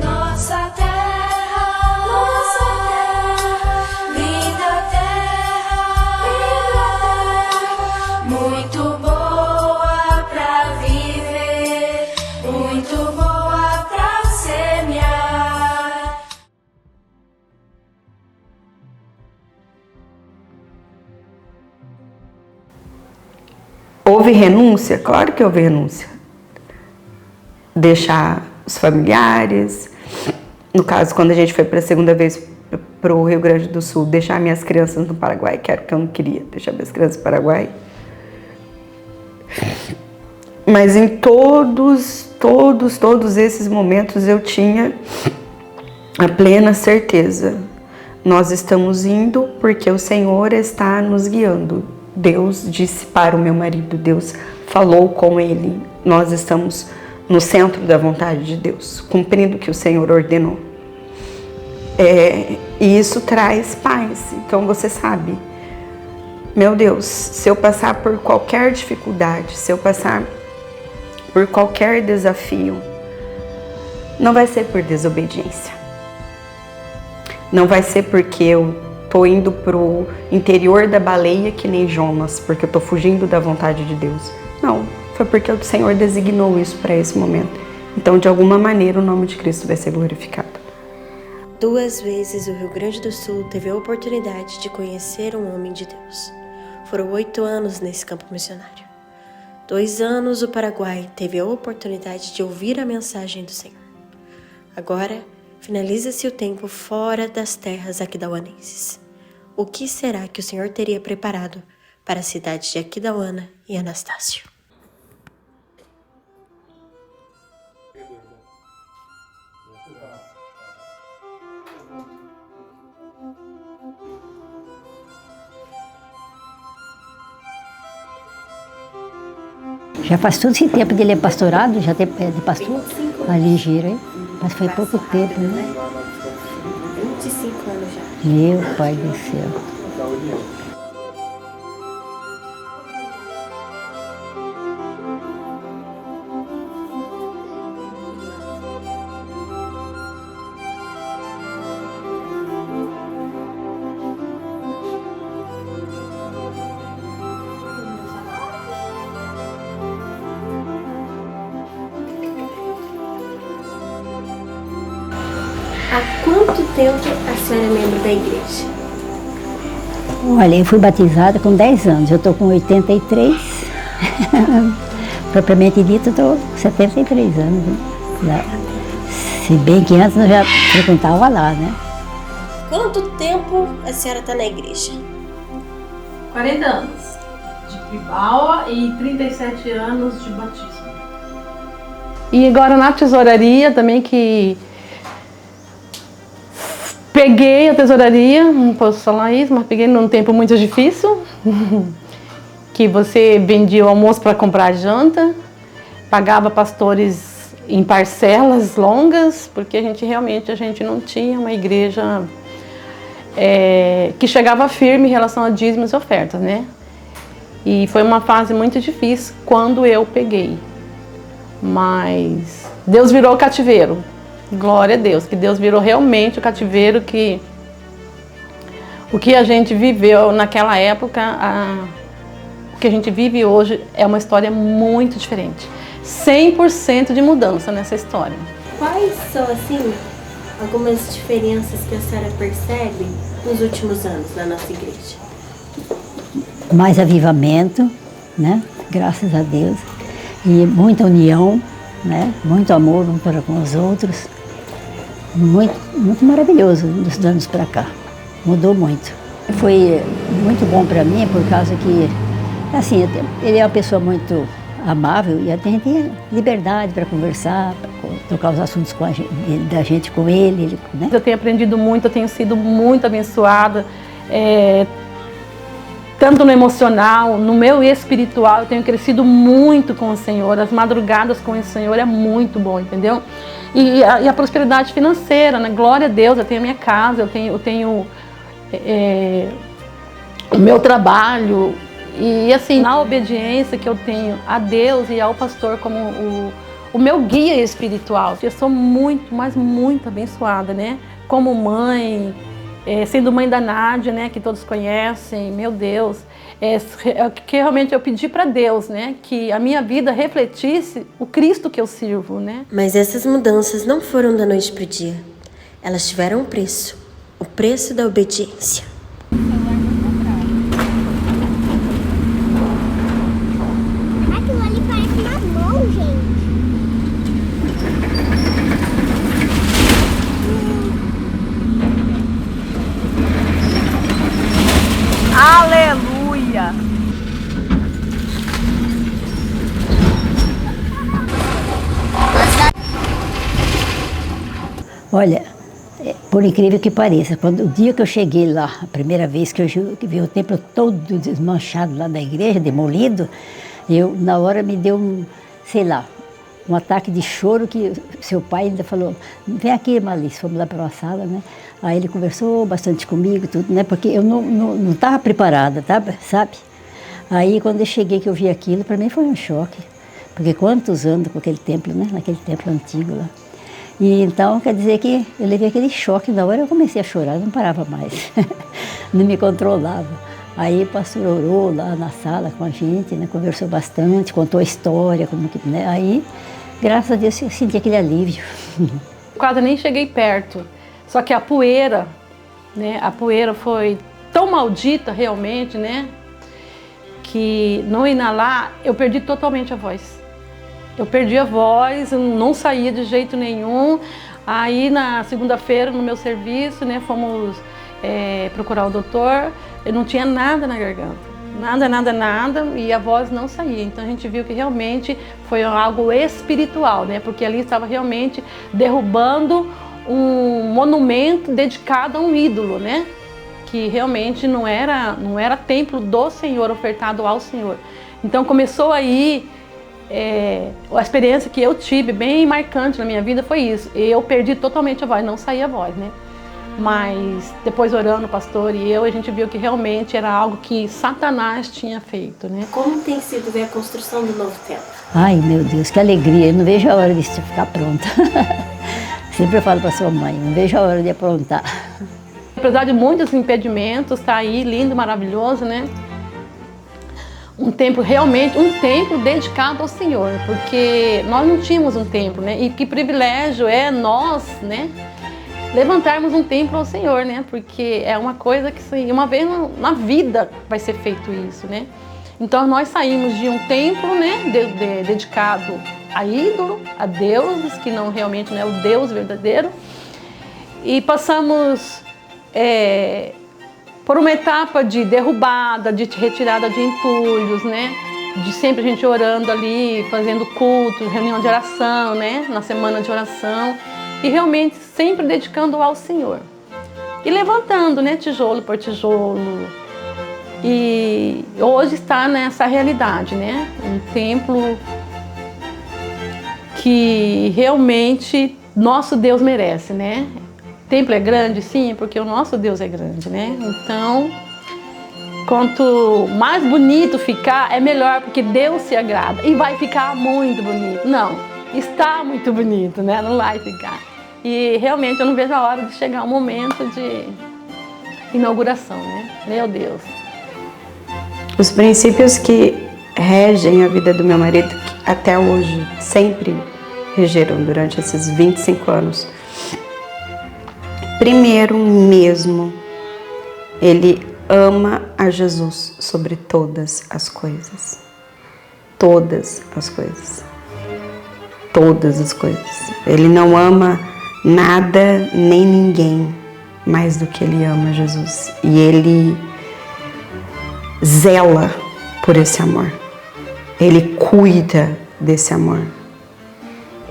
Nossa terra, linda terra, muito boa pra viver, muito boa pra semear. Houve renúncia? Claro que houve renúncia. Deixar os familiares. No caso, quando a gente foi para a segunda vez para o Rio Grande do Sul, deixar minhas crianças no Paraguai, que era o que eu não queria, deixar minhas crianças no Paraguai. Mas em todos esses momentos eu tinha a plena certeza. Nós estamos indo porque o Senhor está nos guiando. Deus disse para o meu marido, Deus falou com ele. Nós estamos no centro da vontade de Deus, cumprindo o que o Senhor ordenou. E isso traz paz. Então você sabe, meu Deus, se eu passar por qualquer dificuldade, se eu passar por qualquer desafio, não vai ser por desobediência. Não vai ser porque eu tô indo pro interior da baleia que nem Jonas, porque eu tô fugindo da vontade de Deus. Não, foi porque o Senhor designou isso para esse momento. Então, de alguma maneira, o nome de Cristo vai ser glorificado. 2 vezes o Rio Grande do Sul teve a oportunidade de conhecer um homem de Deus. Foram 8 anos nesse campo missionário. 2 anos o Paraguai teve a oportunidade de ouvir a mensagem do Senhor. Agora, finaliza-se o tempo fora das terras aquidauanenses. O que será que o Senhor teria preparado para a cidade de Aquidauana e Anastácio? Já faz todo esse tempo dele é pastorado, já tem de pastor, a ligeira, hein? Mas foi pouco tempo, né? 25 anos já. Meu pai do céu. Há quanto tempo a senhora é membro da igreja? Olha, eu fui batizada com 10 anos, eu estou com 83. Propriamente dito, eu estou com 73 anos. Né? Se bem que antes eu já frequentava lá, né? Quanto tempo a senhora está na igreja? 40 anos de tribal e 37 anos de batismo. E agora na tesouraria também, que peguei a tesouraria, não posso falar isso, mas peguei num tempo muito difícil, que você vendia o almoço para comprar janta, pagava pastores em parcelas longas, porque a gente não tinha uma igreja que chegava firme em relação a dízimos e ofertas, né? E foi uma fase muito difícil quando eu peguei. Mas Deus virou o cativeiro. Glória a Deus, que Deus virou realmente o cativeiro, que o que a gente viveu naquela época, o que a gente vive hoje é uma história muito diferente. 100% de mudança nessa história. Quais são, assim, algumas diferenças que a senhora percebe nos últimos anos na nossa igreja? Mais avivamento, né? Graças a Deus. E muita união, né? Muito amor um para com os outros. Muito maravilhoso dos anos para cá. Mudou muito. Foi muito bom para mim por causa que, assim, ele é uma pessoa muito amável e até tem liberdade para conversar, para tocar os assuntos da gente com ele, né? Eu tenho aprendido muito, eu tenho sido muito abençoada, tanto no emocional, no meu espiritual, eu tenho crescido muito com o Senhor. As madrugadas com o Senhor é muito bom, entendeu? E a prosperidade financeira, né? Glória a Deus, eu tenho a minha casa, eu tenho o meu trabalho. E assim, na obediência que eu tenho a Deus e ao pastor como o meu guia espiritual, eu sou muito, mas muito abençoada, né? Como mãe, sendo mãe da Nádia, né? Que todos conhecem, meu Deus. Que realmente eu pedi para Deus, né? Que a minha vida refletisse o Cristo que eu sirvo, né? Mas essas mudanças não foram da noite para o dia. Elas tiveram um preço. O preço da obediência. Aquilo ali parece uma mão, gente. Aleluia! Olha, por incrível que pareça, o dia que eu cheguei lá, a primeira vez que eu vi o templo todo desmanchado lá da igreja, demolido, na hora me deu sei lá, um ataque de choro que seu pai ainda falou, vem aqui, Malice, fomos lá para uma sala, né? Aí ele conversou bastante comigo, tudo, né? Porque eu não estava preparada, sabe? Aí quando eu cheguei que eu vi aquilo, para mim foi um choque, porque quantos anos com aquele templo, né? Naquele templo antigo lá. E então, quer dizer que eu levei aquele choque, na hora eu comecei a chorar, não parava mais, não me controlava. Aí o pastor orou lá na sala com a gente, né, conversou bastante, contou a história, como que, né, aí, graças a Deus, eu senti aquele alívio. Quase nem cheguei perto, só que a poeira, né, a poeira foi tão maldita realmente, né, que no inalar eu perdi totalmente a voz. Eu perdi a voz, eu não saía de jeito nenhum. Aí na segunda-feira, no meu serviço, né, fomos procurar o doutor. Eu não tinha nada na garganta, nada, e a voz não saía. Então a gente viu que realmente foi algo espiritual, né, porque ali estava realmente derrubando um monumento dedicado a um ídolo, né, que realmente não era templo do Senhor, ofertado ao Senhor. Então começou aí A experiência que eu tive bem marcante na minha vida foi isso. Eu perdi totalmente a voz, não saía a voz, né? Mas depois orando, o pastor e eu, a gente viu que realmente era algo que Satanás tinha feito, né? Como tem sido ver a construção do novo templo? Ai, meu Deus, que alegria. Eu não vejo a hora de ficar pronta. Sempre eu falo para sua mãe, não vejo a hora de aprontar. Apesar de muitos impedimentos, tá aí lindo, maravilhoso, né? Um templo realmente, um templo dedicado ao Senhor, porque nós não tínhamos um templo, né? E que privilégio é nós, né? Levantarmos um templo ao Senhor, né? Porque é uma coisa que uma vez na vida vai ser feito isso, né? Então nós saímos de um templo, né? Dedicado a ídolo, a deuses, que não realmente não é o Deus verdadeiro, e passamos por uma etapa de derrubada, de retirada de entulhos, né? De sempre a gente orando ali, fazendo culto, reunião de oração, né? Na semana de oração. E realmente sempre dedicando ao Senhor. E levantando, né? Tijolo por tijolo. E hoje está nessa realidade, né? Um templo que realmente nosso Deus merece, né? O templo é grande, sim, porque o nosso Deus é grande, né? Então, quanto mais bonito ficar, é melhor, porque Deus se agrada. E vai ficar muito bonito. Não, está muito bonito, né? Não vai ficar. E realmente eu não vejo a hora de chegar o momento de inauguração, né? Meu Deus. Os princípios que regem a vida do meu marido até hoje, sempre regeram durante esses 25 anos. Primeiro mesmo, ele ama a Jesus sobre todas as coisas. Todas as coisas. Todas as coisas. Ele não ama nada nem ninguém mais do que ele ama Jesus. E ele zela por esse amor. Ele cuida desse amor.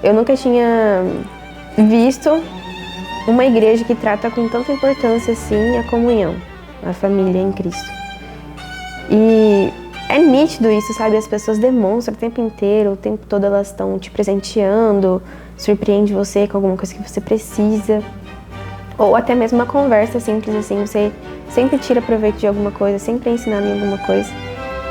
Eu nunca tinha visto uma igreja que trata com tanta importância assim a comunhão, a família em Cristo. E é nítido isso, sabe? As pessoas demonstram o tempo inteiro, o tempo todo elas estão te presenteando, surpreende você com alguma coisa que você precisa. Ou até mesmo uma conversa simples assim, você sempre tira proveito de alguma coisa, sempre é ensinado em alguma coisa.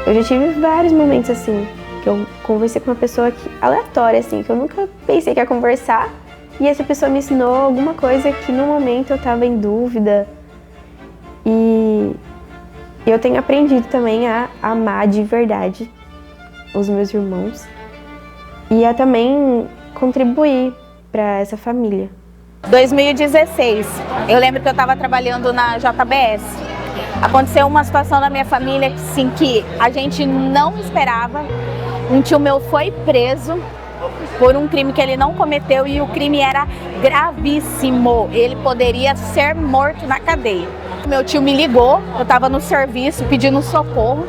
Eu já tive vários momentos assim, que eu conversei com uma pessoa aleatória assim, que eu nunca pensei que ia conversar, e essa pessoa me ensinou alguma coisa que no momento eu estava em dúvida. E eu tenho aprendido também a amar de verdade os meus irmãos e a também contribuir para essa família. 2016, eu lembro que eu estava trabalhando na JBS. Aconteceu uma situação na minha família assim, que a gente não esperava. Um tio meu foi preso por um crime que ele não cometeu e o crime era gravíssimo. Ele poderia ser morto na cadeia. Meu tio me ligou, eu estava no serviço pedindo socorro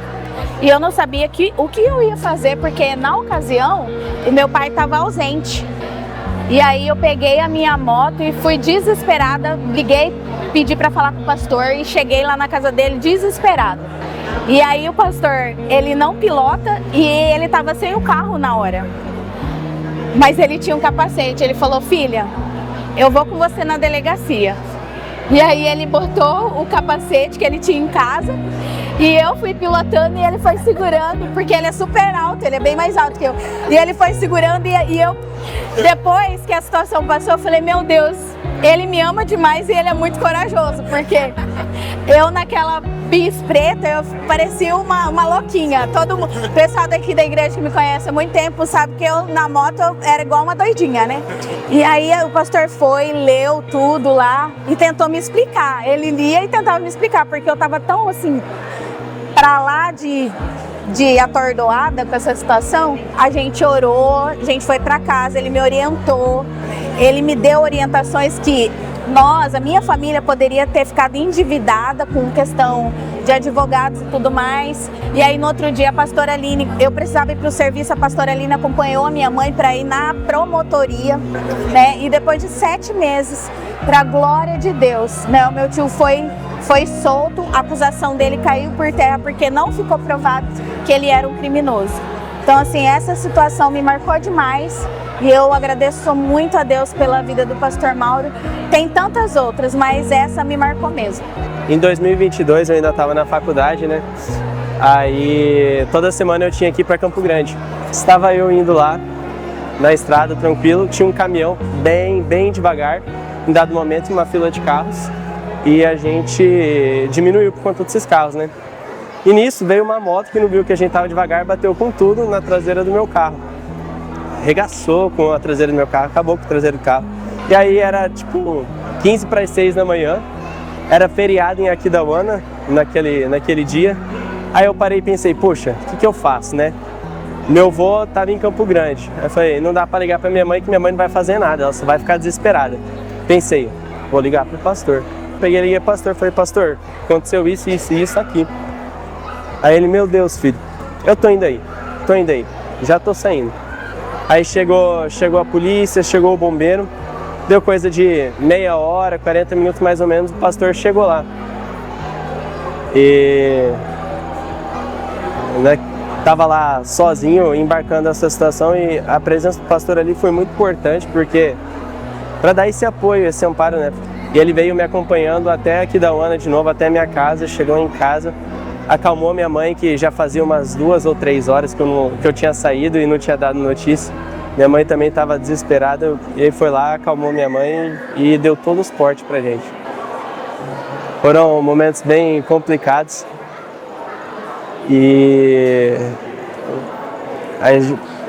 e eu não sabia o que eu ia fazer, porque na ocasião o meu pai estava ausente. E aí eu peguei a minha moto e fui desesperada, liguei, pedi para falar com o pastor e cheguei lá na casa dele desesperada. E aí o pastor, ele não pilota e ele estava sem o carro na hora. Mas ele tinha um capacete, ele falou: filha, eu vou com você na delegacia. E aí ele botou o capacete que ele tinha em casa e eu fui pilotando e ele foi segurando, porque ele é super alto, ele é bem mais alto que eu. E ele foi segurando e eu, depois que a situação passou, eu falei: meu Deus, ele me ama demais e ele é muito corajoso, porque eu naquela bis preta, eu parecia uma louquinha. O pessoal daqui da igreja que me conhece há muito tempo sabe que eu na moto era igual uma doidinha, né? E aí o pastor foi, leu tudo lá e tentou me explicar. Ele lia e tentava me explicar, porque eu tava tão assim, pra lá de atordoada com essa situação. A gente orou, a gente foi pra casa, ele me orientou, ele me deu orientações que a minha família poderia ter ficado endividada com questão de advogados e tudo mais. E aí no outro dia a pastora Aline, eu precisava ir para o serviço, a pastora Aline acompanhou a minha mãe para ir na promotoria, né? E depois de 7 meses, para a glória de Deus, né? O meu tio foi solto, a acusação dele caiu por terra porque não ficou provado que ele era um criminoso. Então, assim, essa situação me marcou demais e eu agradeço muito a Deus pela vida do pastor Mauro. Tem tantas outras, mas essa me marcou mesmo. Em 2022 eu ainda estava na faculdade, né? Aí toda semana eu tinha que ir para Campo Grande. Estava eu indo lá na estrada, tranquilo, tinha um caminhão bem devagar, em dado momento, em uma fila de carros, e a gente diminuiu por conta desses carros, né? E nisso veio uma moto que não viu que a gente estava devagar, bateu com tudo na traseira do meu carro. Regaçou com a traseira do meu carro, acabou com a traseira do carro. E aí era tipo 15 para as 6 da manhã, era feriado em Aquidauana naquele dia. Aí eu parei e pensei, poxa, o que eu faço, né? Meu avô estava em Campo Grande. Aí eu falei, não dá para ligar para minha mãe que minha mãe não vai fazer nada, ela só vai ficar desesperada. Pensei, vou ligar pro pastor. Peguei e liguei pro pastor, falei, pastor, aconteceu isso e isso aqui. Aí ele, meu Deus, filho, eu tô indo aí, já tô saindo. Aí chegou a polícia, chegou o bombeiro, deu coisa de meia hora, 40 minutos mais ou menos, o pastor chegou lá. E estava lá sozinho, embarcando essa situação, e a presença do pastor ali foi muito importante, porque para dar esse apoio, esse amparo, né? E ele veio me acompanhando até Aquidauana de novo, até minha casa, chegou em casa, acalmou minha mãe, que já fazia umas 2 ou 3 horas que eu tinha saído e não tinha dado notícia. Minha mãe também estava desesperada, e ele foi lá, acalmou minha mãe e deu todo o suporte pra gente. Foram momentos bem complicados. E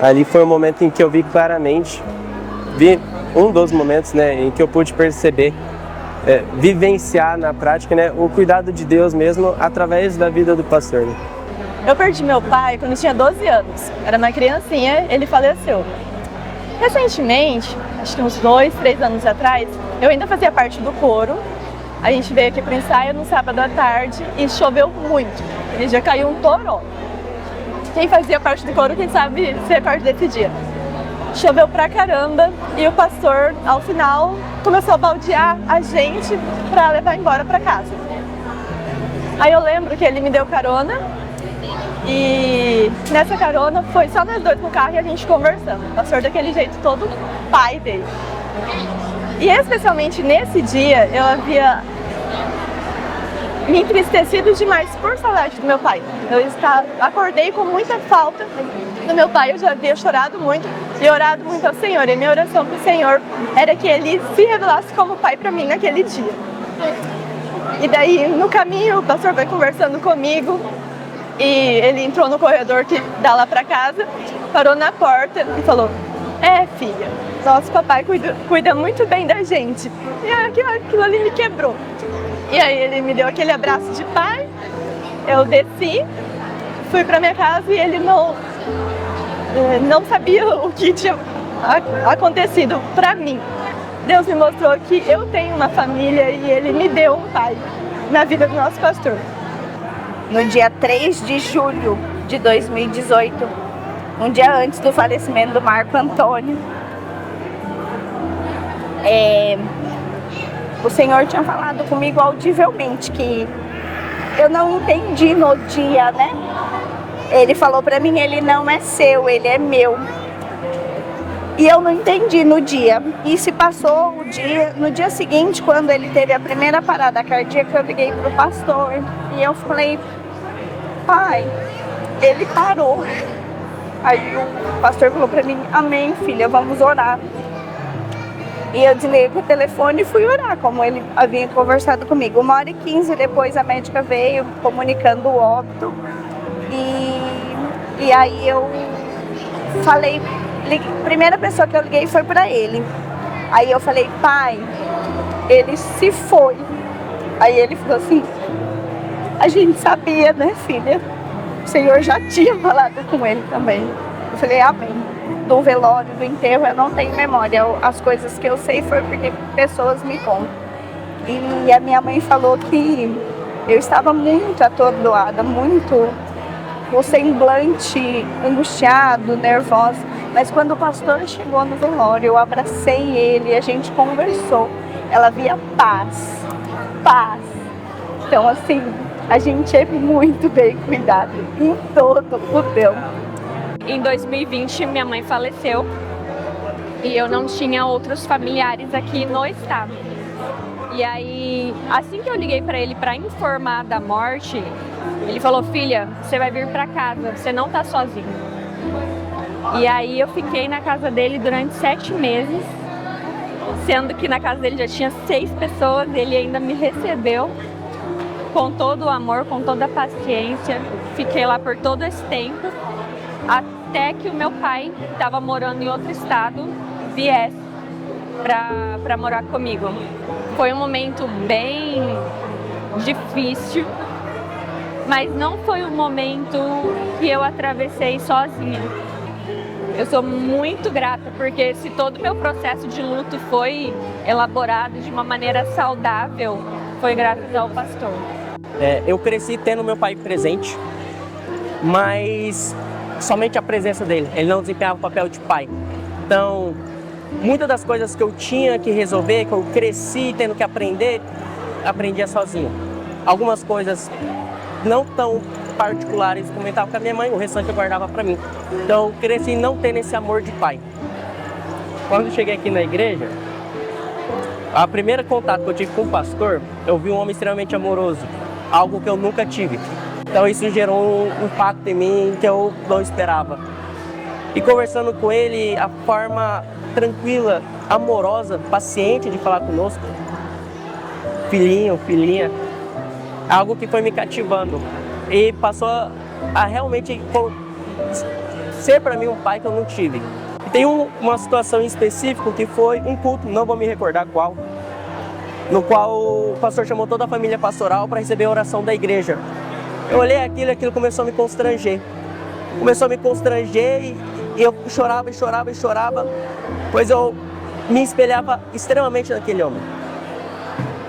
ali foi um momento em que eu vi claramente, um dos momentos, né, em que eu pude perceber, vivenciar na prática, né, o cuidado de Deus mesmo através da vida do pastor. Né? Eu perdi meu pai quando eu tinha 12 anos, era uma criancinha, ele faleceu. Recentemente, acho que uns 2, 3 anos atrás, eu ainda fazia parte do coro. A gente veio aqui para o ensaio no sábado à tarde e choveu muito. Ele já caiu um toró. Quem fazia parte do coro, quem sabe ser parte desse dia. Choveu pra caramba e o pastor, ao final, começou a baldear a gente para levar embora para casa. Aí eu lembro que ele me deu carona e nessa carona foi só nós dois no carro e a gente conversando. O pastor daquele jeito todo pai dele. E especialmente nesse dia, eu havia me entristecido demais por saudade do meu pai. Eu acordei com muita falta do meu pai, eu já havia chorado muito e orado muito ao Senhor. E minha oração para o Senhor era que Ele se revelasse como pai para mim naquele dia. E daí, no caminho, o pastor foi conversando comigo e ele entrou no corredor que dá lá para casa, parou na porta e falou: filha, nosso papai cuida muito bem da gente. E aquilo ali me quebrou. E aí ele me deu aquele abraço de pai, eu desci, fui pra minha casa e ele não sabia o que tinha acontecido pra mim. Deus me mostrou que eu tenho uma família e Ele me deu um pai na vida do nosso pastor. No dia 3 de julho de 2018, um dia antes do falecimento do Marco Antônio, o Senhor tinha falado comigo audivelmente que eu não entendi no dia, né? Ele falou pra mim, ele não é seu, ele é meu. E eu não entendi no dia. E se passou o dia, no dia seguinte, quando ele teve a primeira parada cardíaca, eu liguei pro pastor e eu falei: pai, ele parou. Aí o pastor falou pra mim: amém, filha, vamos orar. E eu desliguei o telefone e fui orar, como ele havia conversado comigo. 1h15 depois a médica veio comunicando o óbito. E aí eu falei, a primeira pessoa que eu liguei foi para ele. Aí eu falei: pai, ele se foi. Aí ele falou assim: a gente sabia, né, filha? O Senhor já tinha falado com ele também. Eu falei: amém. Do velório, do enterro, eu não tenho memória. As coisas que eu sei foi porque pessoas me contam. E a minha mãe falou que eu estava muito atordoada, muito, o semblante angustiado, nervosa. Mas quando o pastor chegou no velório, eu abracei ele, a gente conversou. Ela via paz, paz. Então, assim, a gente é muito bem cuidado em todo o tempo. em 2020 minha mãe faleceu e eu não tinha outros familiares aqui no estado. E aí, assim que eu liguei para ele para informar da morte, ele falou: filha, você vai vir para casa, você não tá sozinho. E aí eu fiquei na casa dele durante 7 meses, sendo que na casa dele já tinha 6 pessoas, ele ainda me recebeu com todo o amor, com toda a paciência. Fiquei lá por todo esse tempo, até que o meu pai, que estava morando em outro estado, viesse para morar comigo. Foi um momento bem difícil, mas não foi um momento que eu atravessei sozinha. Eu sou muito grata, porque se todo o meu processo de luto foi elaborado de uma maneira saudável, foi graças ao pastor. Eu cresci tendo meu pai presente, mas somente a presença dele. Ele não desempenhava o papel de pai. Então, muitas das coisas que eu tinha que resolver, que eu cresci tendo que aprender, aprendia sozinho. Algumas coisas não tão particulares comentava com a minha mãe, o restante eu guardava para mim. Então, eu cresci não tendo esse amor de pai. Quando eu cheguei aqui na igreja, a primeira contato que eu tive com o pastor, eu vi um homem extremamente amoroso, algo que eu nunca tive. Então isso gerou um impacto em mim que eu não esperava. E conversando com ele, a forma tranquila, amorosa, paciente de falar conosco, filhinho, filhinha, algo que foi me cativando. E passou a realmente ser para mim um pai que eu não tive. E tem uma situação em específico que foi um culto, não vou me recordar qual, no qual o pastor chamou toda a família pastoral para receber a oração da igreja. Eu olhei aquilo e aquilo começou a me constranger. Começou a me constranger e eu chorava e chorava e chorava, pois eu me espelhava extremamente naquele homem.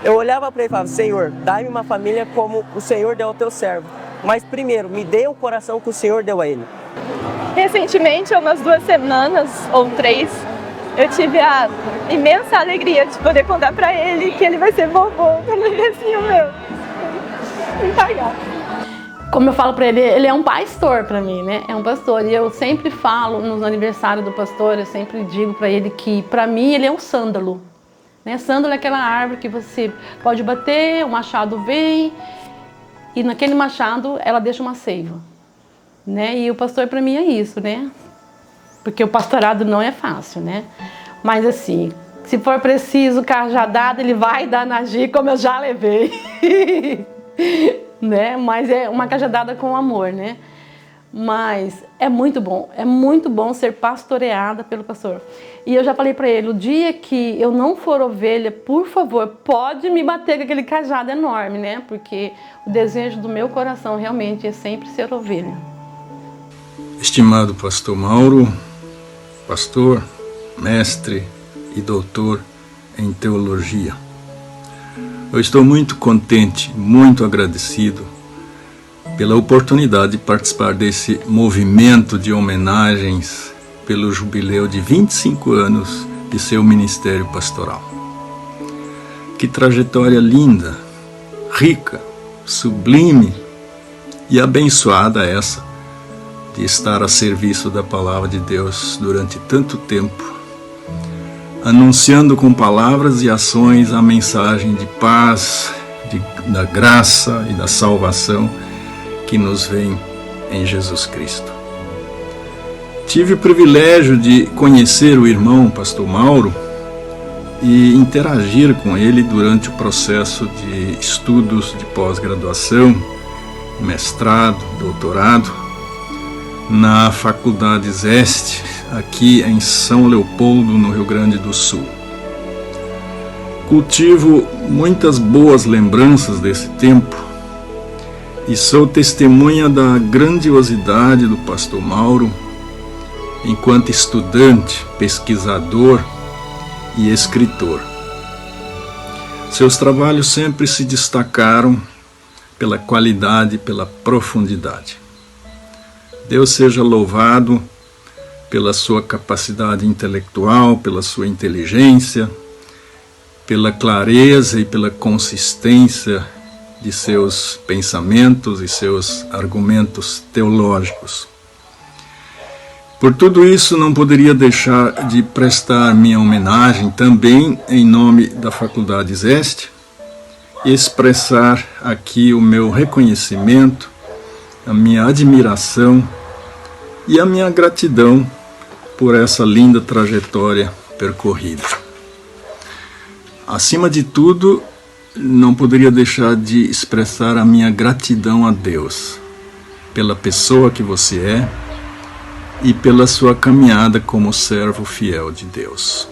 Eu olhava para ele e falava: Senhor, dá-me uma família como o Senhor deu ao teu servo. Mas primeiro, me dê o coração que o Senhor deu a ele. Recentemente, há umas 2 semanas ou 3, eu tive a imensa alegria de poder contar para ele que ele vai ser vovô, quando ele é assim, meu. Impagável. Como eu falo para ele, ele é um pastor para mim, né? É um pastor. E eu sempre falo nos aniversários do pastor, eu sempre digo para ele que, para mim, ele é um sândalo. Né? Sândalo é aquela árvore que você pode bater, o machado vem, e naquele machado ela deixa uma seiva. Né? E o pastor para mim é isso, né? Porque o pastorado não é fácil, né? Mas assim, se for preciso cajadada, ele vai dar na Gi, como eu já levei. Né? Mas é uma cajadada com amor, né? Mas é muito bom ser pastoreada pelo pastor. E eu já falei para ele, o dia que eu não for ovelha, por favor, pode me bater com aquele cajado enorme, né? Porque o desejo do meu coração realmente é sempre ser ovelha. Estimado pastor Mauro, pastor, mestre e doutor em teologia, eu estou muito contente, muito agradecido pela oportunidade de participar desse movimento de homenagens pelo jubileu de 25 anos de seu ministério pastoral. Que trajetória linda, rica, sublime e abençoada essa de estar a serviço da palavra de Deus durante tanto tempo, anunciando com palavras e ações a mensagem de paz, da graça e da salvação que nos vem em Jesus Cristo. Tive o privilégio de conhecer o irmão pastor Mauro e interagir com ele durante o processo de estudos de pós-graduação, mestrado, doutorado, na Faculdade Zeste, aqui em São Leopoldo, no Rio Grande do Sul. Cultivo muitas boas lembranças desse tempo e sou testemunha da grandiosidade do pastor Mauro enquanto estudante, pesquisador e escritor. Seus trabalhos sempre se destacaram pela qualidade e pela profundidade. Deus seja louvado pela sua capacidade intelectual, pela sua inteligência, pela clareza e pela consistência de seus pensamentos e seus argumentos teológicos. Por tudo isso, não poderia deixar de prestar minha homenagem também em nome da Faculdade Zeste e expressar aqui o meu reconhecimento, a minha admiração e a minha gratidão por essa linda trajetória percorrida. Acima de tudo, não poderia deixar de expressar a minha gratidão a Deus pela pessoa que você é e pela sua caminhada como servo fiel de Deus.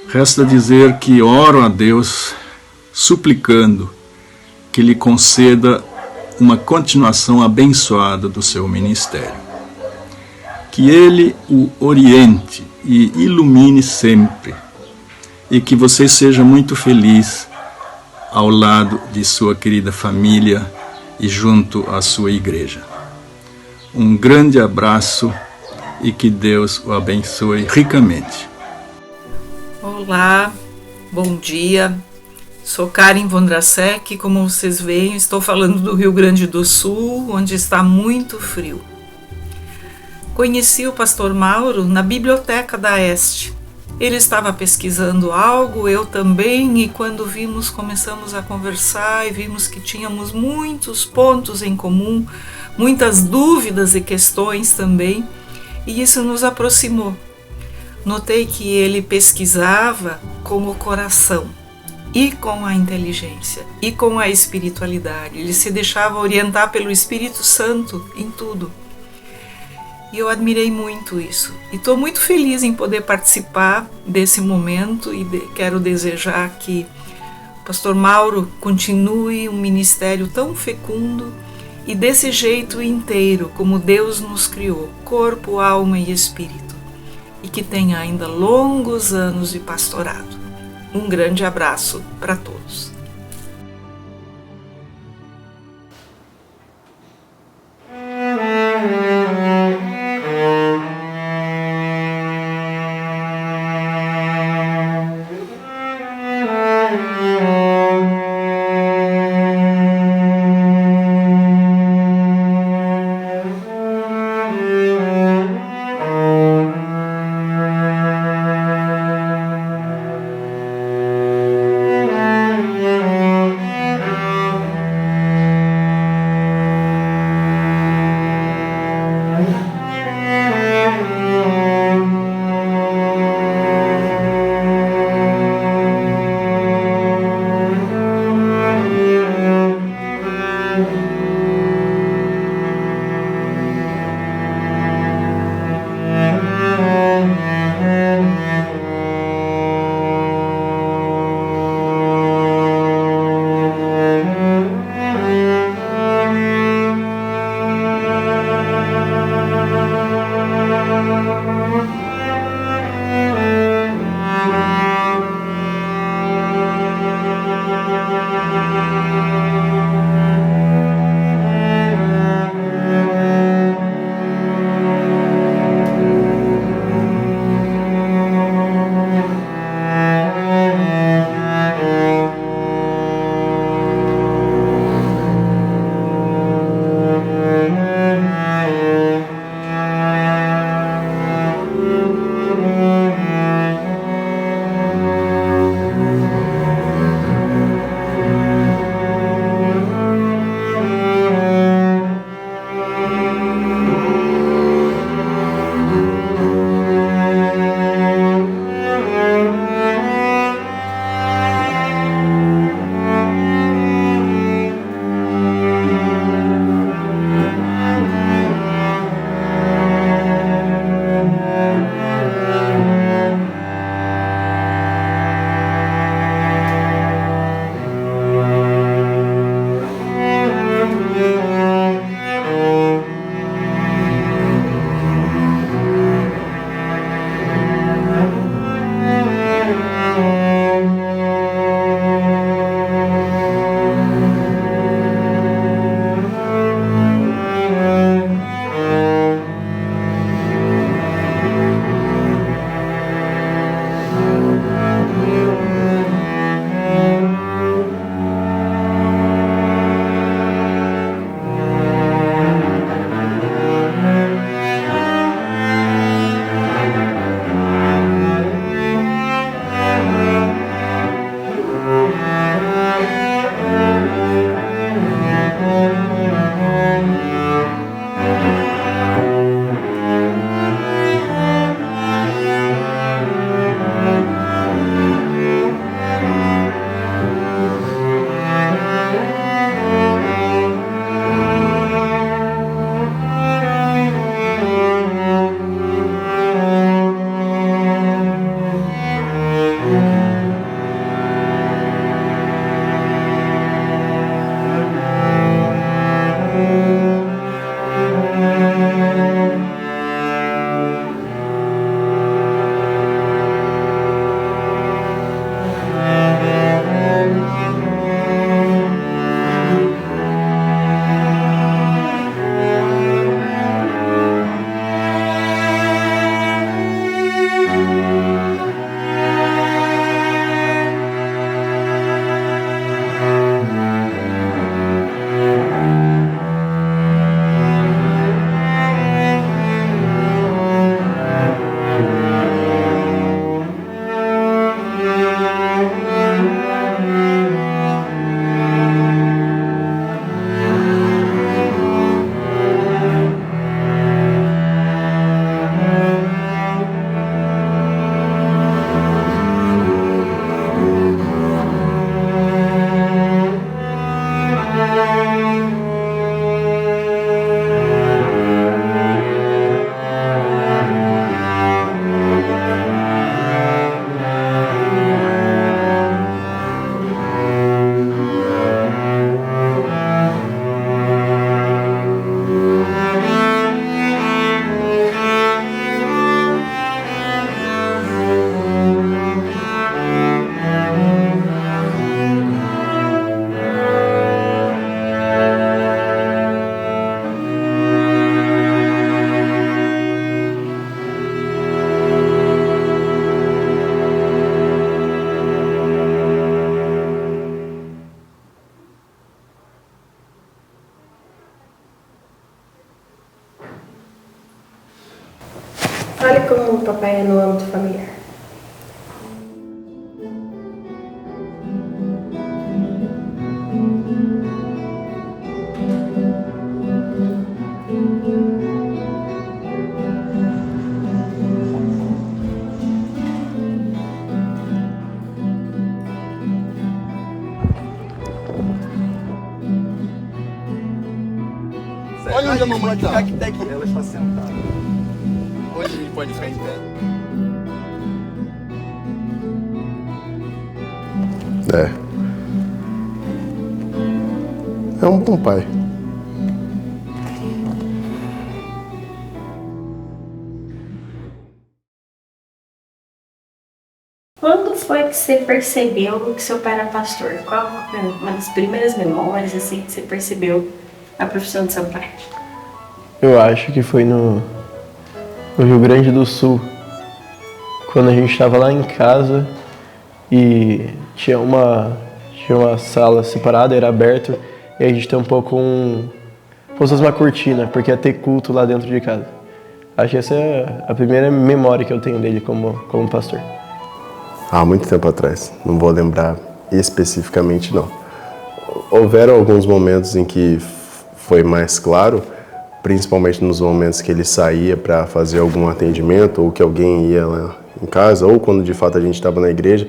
Resta dizer que oro a Deus suplicando que lhe conceda uma continuação abençoada do seu ministério. Que Ele o oriente e ilumine sempre, e que você seja muito feliz ao lado de sua querida família e junto à sua igreja. Um grande abraço e que Deus o abençoe ricamente. Olá, bom dia. Sou Karen Vondrasek, como vocês veem, estou falando do Rio Grande do Sul, onde está muito frio. Conheci o pastor Mauro na biblioteca da Este. Ele estava pesquisando algo, eu também, e quando começamos a conversar e vimos que tínhamos muitos pontos em comum, muitas dúvidas e questões também, e isso nos aproximou. Notei que ele pesquisava com o coração e com a inteligência e com a espiritualidade. Ele se deixava orientar pelo Espírito Santo em tudo. E eu admirei muito isso. E estou muito feliz em poder participar desse momento e quero desejar que o pastor Mauro continue um ministério tão fecundo e desse jeito inteiro como Deus nos criou, corpo, alma e espírito. E que tenha ainda longos anos de pastorado. Um grande abraço para todos. Onde a mamãe está? Ela está sentada. Onde a gente pode ficar em pé? É um bom pai. Quando foi que você percebeu que seu pai era pastor? Qual foi uma das primeiras memórias assim que você percebeu a profissão de seu pai? Eu acho que foi no Rio Grande do Sul, quando a gente estava lá em casa e tinha uma sala separada, era aberto, e a gente tampou como se fosse uma cortina, porque ia ter culto lá dentro de casa. Acho que essa é a primeira memória que eu tenho dele como pastor. Há muito tempo atrás, não vou lembrar especificamente não. Houveram alguns momentos em que foi mais claro, principalmente nos momentos que ele saía para fazer algum atendimento, ou que alguém ia lá em casa, ou quando de fato a gente estava na igreja.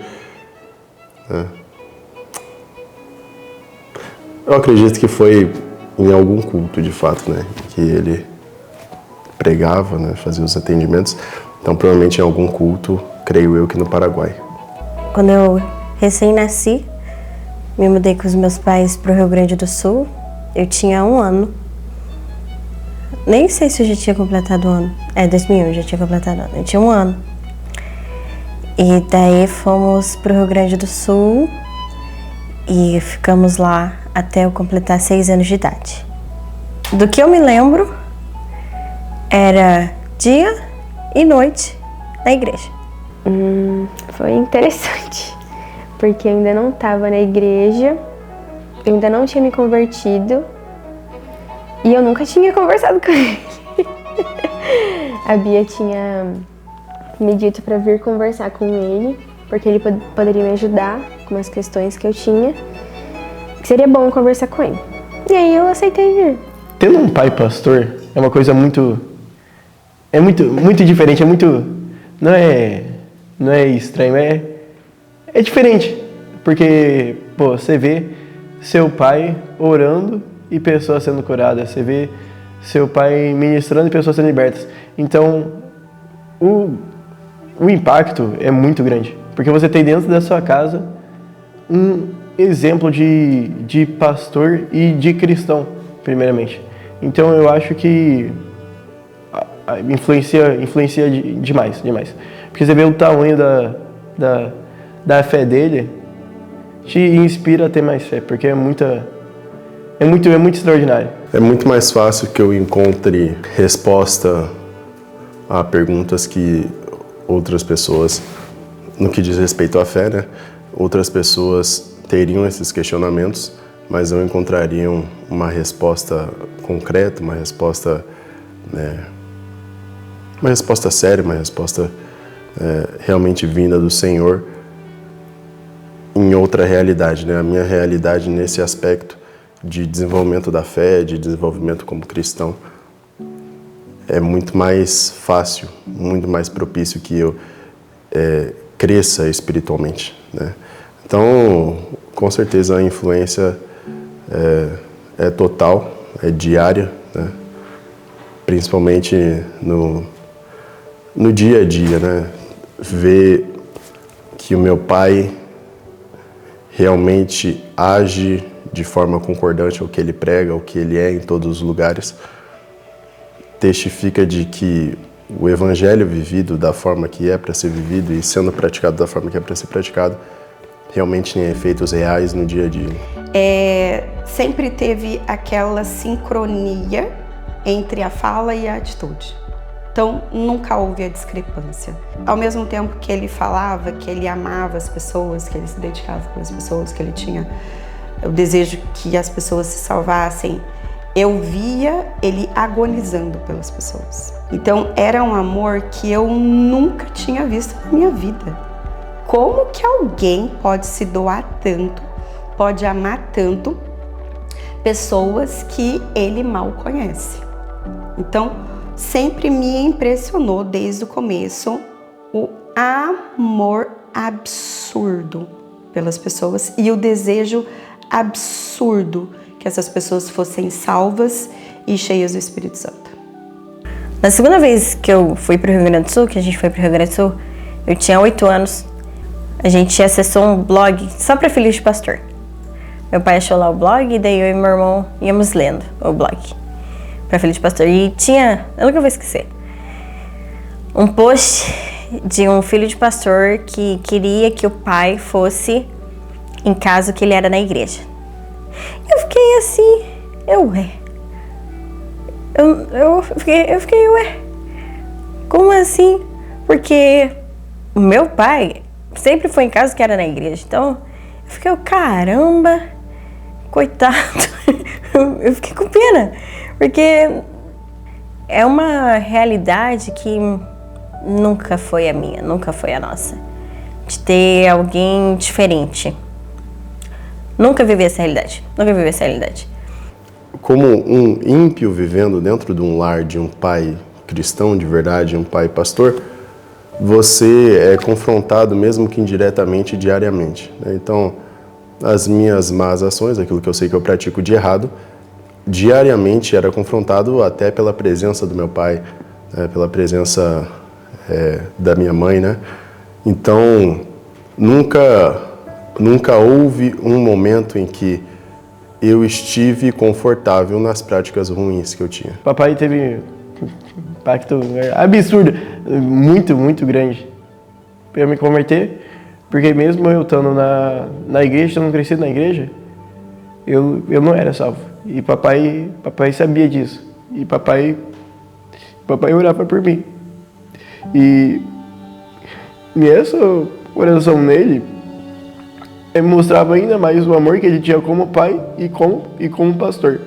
Eu acredito que foi em algum culto de fato, né, que ele pregava, né, fazia os atendimentos. Então provavelmente em algum culto, creio eu que no Paraguai. Quando eu recém-nasci, me mudei com os meus pais para o Rio Grande do Sul. Eu tinha 1 ano. Nem sei se eu já tinha completado 1 ano. 2001, eu já tinha completado 1 ano. Eu tinha 1 ano. E daí fomos para o Rio Grande do Sul e ficamos lá até eu completar 6 anos de idade. Do que eu me lembro, era dia e noite na igreja. Foi interessante, porque eu ainda não estava na igreja, eu ainda não tinha me convertido e eu nunca tinha conversado com ele. A Bia tinha me dito para vir conversar com ele, porque ele poderia me ajudar com as questões que eu tinha, que seria bom conversar com ele. E aí eu aceitei vir. Tendo um pai pastor é uma coisa muito diferente, não é estranho, é diferente, porque você vê seu pai orando e pessoas sendo curadas, você vê seu pai ministrando e pessoas sendo libertas. Então, o impacto é muito grande, porque você tem dentro da sua casa um exemplo de pastor e de cristão, primeiramente. Então, eu acho que influencia demais. Porque você vê o tamanho da fé dele, te inspira a ter mais fé, porque é muito extraordinário. É muito mais fácil que eu encontre resposta a perguntas que outras pessoas, no que diz respeito à fé, né? Outras pessoas teriam esses questionamentos, mas não encontrariam uma resposta concreta, uma resposta séria, uma resposta realmente vinda do Senhor em outra realidade, né? A minha realidade nesse aspecto de desenvolvimento da fé, de desenvolvimento como cristão, é muito mais fácil, muito mais propício que eu cresça espiritualmente, né? Então, com certeza a influência é total, é diária, né? Principalmente no dia a dia, né? Ver que o meu pai realmente age de forma concordante ao que ele prega, ao que ele é em todos os lugares, testifica de que o evangelho vivido da forma que é para ser vivido e sendo praticado da forma que é para ser praticado, realmente tem efeitos reais no dia a dia. Sempre teve aquela sincronia entre a fala e a atitude. Então, nunca houve a discrepância. Ao mesmo tempo que ele falava que ele amava as pessoas, que ele se dedicava pelas pessoas, que ele tinha o desejo que as pessoas se salvassem, eu via ele agonizando pelas pessoas. Então, era um amor que eu nunca tinha visto na minha vida. Como que alguém pode se doar tanto, pode amar tanto pessoas que ele mal conhece? Então, sempre me impressionou desde o começo o amor absurdo pelas pessoas e o desejo absurdo que essas pessoas fossem salvas e cheias do Espírito Santo. Na segunda vez que eu fui pro Rio Grande do Sul, que a gente foi pro Rio Grande do Sul, eu tinha 8 anos. A gente acessou um blog só para filhos de pastor. Meu pai achou lá o blog e daí eu e meu irmão íamos lendo o blog para filhos de pastor. E tinha, eu nunca vou esquecer, um post de um filho de pastor que queria que o pai fosse em caso que ele era na igreja. Eu fiquei assim, eu fiquei, ué, como assim? Porque o meu pai sempre foi em casa que era na igreja, então eu fiquei, caramba, coitado, eu fiquei com pena, porque é uma realidade que nunca foi a minha, nunca foi a nossa, de ter alguém diferente. Nunca vivi essa realidade, Como um ímpio vivendo dentro de um lar de um pai cristão de verdade, um pai pastor, você é confrontado mesmo que indiretamente, diariamente, né? Então, as minhas más ações, aquilo que eu sei que eu pratico de errado, diariamente era confrontado até pela presença do meu pai, né? Pela presença da minha mãe, né? Então, nunca houve um momento em que eu estive confortável nas práticas ruins que eu tinha. Papai teve um impacto absurdo, muito, muito grande para eu me converter, porque mesmo eu estando na igreja, estando crescido na igreja, eu não era salvo. E papai sabia disso. E papai orava por mim. E essa oração nele mostrava ainda mais o amor que ele tinha como pai e como pastor.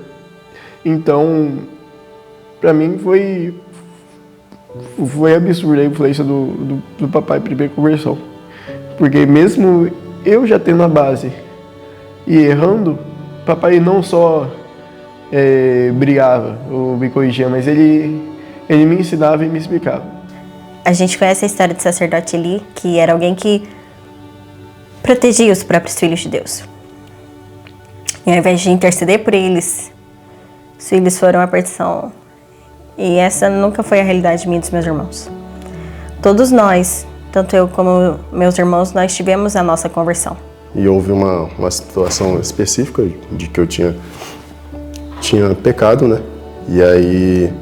Então, para mim foi absurda a influência do papai para minha conversão. Porque mesmo eu já tendo a base e errando, papai não só brigava ou me corrigia, mas ele me ensinava e me explicava. A gente conhece a história do sacerdote Eli, que era alguém que protegia os próprios filhos de Deus. E ao invés de interceder por eles, os filhos foram à perdição. E essa nunca foi a realidade minha e dos meus irmãos. Todos nós, tanto eu como meus irmãos, nós tivemos a nossa conversão. E houve uma situação específica de que eu tinha pecado, né? E aí